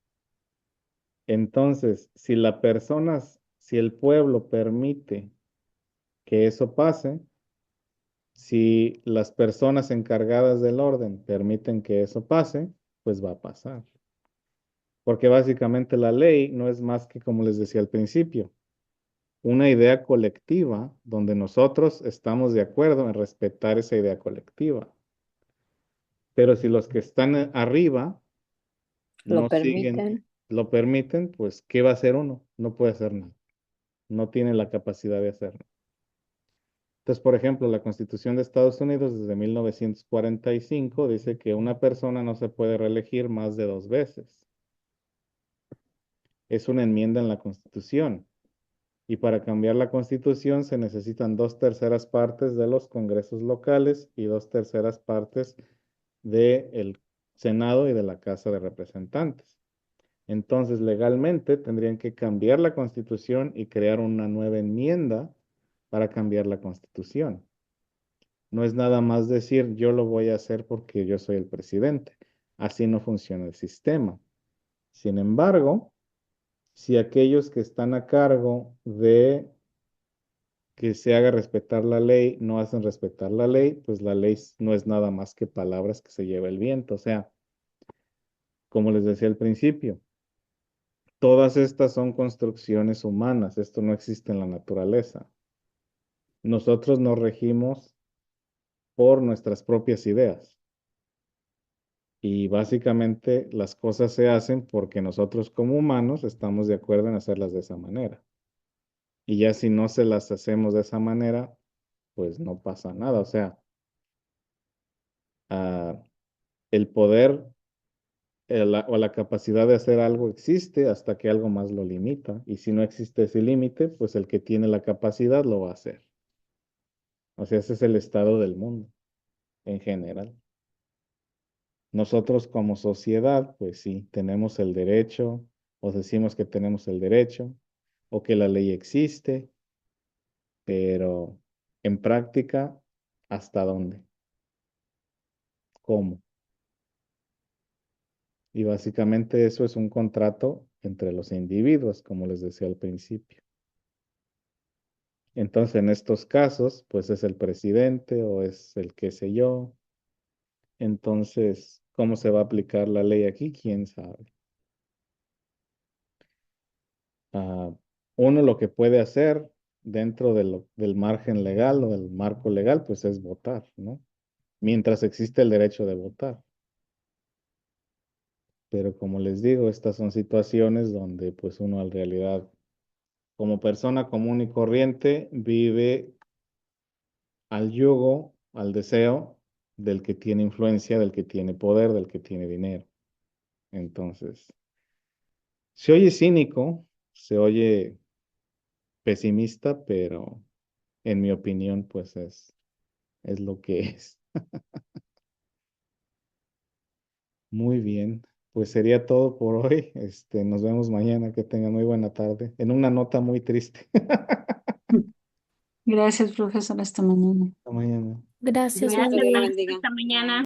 Entonces, si el pueblo permite que eso pase, si las personas encargadas del orden permiten que eso pase, pues va a pasar. Porque básicamente la ley no es más que, como les decía al principio, una idea colectiva donde nosotros estamos de acuerdo en respetar esa idea colectiva. Pero si los que están arriba
Lo
no siguen,
permiten.
lo permiten, pues ¿qué va a hacer uno? No puede hacer nada. No tiene la capacidad de hacerlo. Entonces, por ejemplo, la Constitución de Estados Unidos desde 1945 dice que una persona no se puede reelegir más de 2 veces. Es una enmienda en la Constitución. Y para cambiar la Constitución se necesitan 2/3 partes de los congresos locales y 2/3 partes del Senado y de la Casa de Representantes. Entonces, legalmente tendrían que cambiar la Constitución y crear una nueva enmienda para cambiar la Constitución. No es nada más decir yo lo voy a hacer porque yo soy el presidente. Así no funciona el sistema. Sin embargo, si aquellos que están a cargo de que se haga respetar la ley no hacen respetar la ley, pues la ley no es nada más que palabras que se lleva el viento. O sea, como les decía al principio, todas estas son construcciones humanas. Esto no existe en la naturaleza. Nosotros nos regimos por nuestras propias ideas. Y básicamente las cosas se hacen porque nosotros como humanos estamos de acuerdo en hacerlas de esa manera. Y ya si no se las hacemos de esa manera, pues no pasa nada. O sea, el poder o la capacidad de hacer algo existe hasta que algo más lo limita. Y si no existe ese límite, pues el que tiene la capacidad lo va a hacer. O sea, ese es el estado del mundo en general. Nosotros como sociedad, pues sí, tenemos el derecho, o decimos que tenemos el derecho, o que la ley existe, pero en práctica, ¿hasta dónde? ¿Cómo? Y básicamente eso es un contrato entre los individuos, como les decía al principio. Entonces, en estos casos, pues es el presidente o es el qué sé yo. Entonces, ¿cómo se va a aplicar la ley aquí? ¿Quién sabe? Uno lo que puede hacer dentro del margen legal o del marco legal, pues es votar, ¿no? Mientras existe el derecho de votar. Pero como les digo, estas son situaciones donde pues uno en realidad, como persona común y corriente, vive al yugo, al deseo del que tiene influencia, del que tiene poder, del que tiene dinero. Entonces, se oye cínico, se oye pesimista, pero en mi opinión, pues es lo que es. Muy bien, pues sería todo por hoy. Nos vemos mañana. Que tengan muy buena tarde. En una nota muy triste.
Gracias, profesor. Hasta mañana.
Hasta mañana.
Gracias, buen
Gracias,
día.
maestra. Hasta mañana.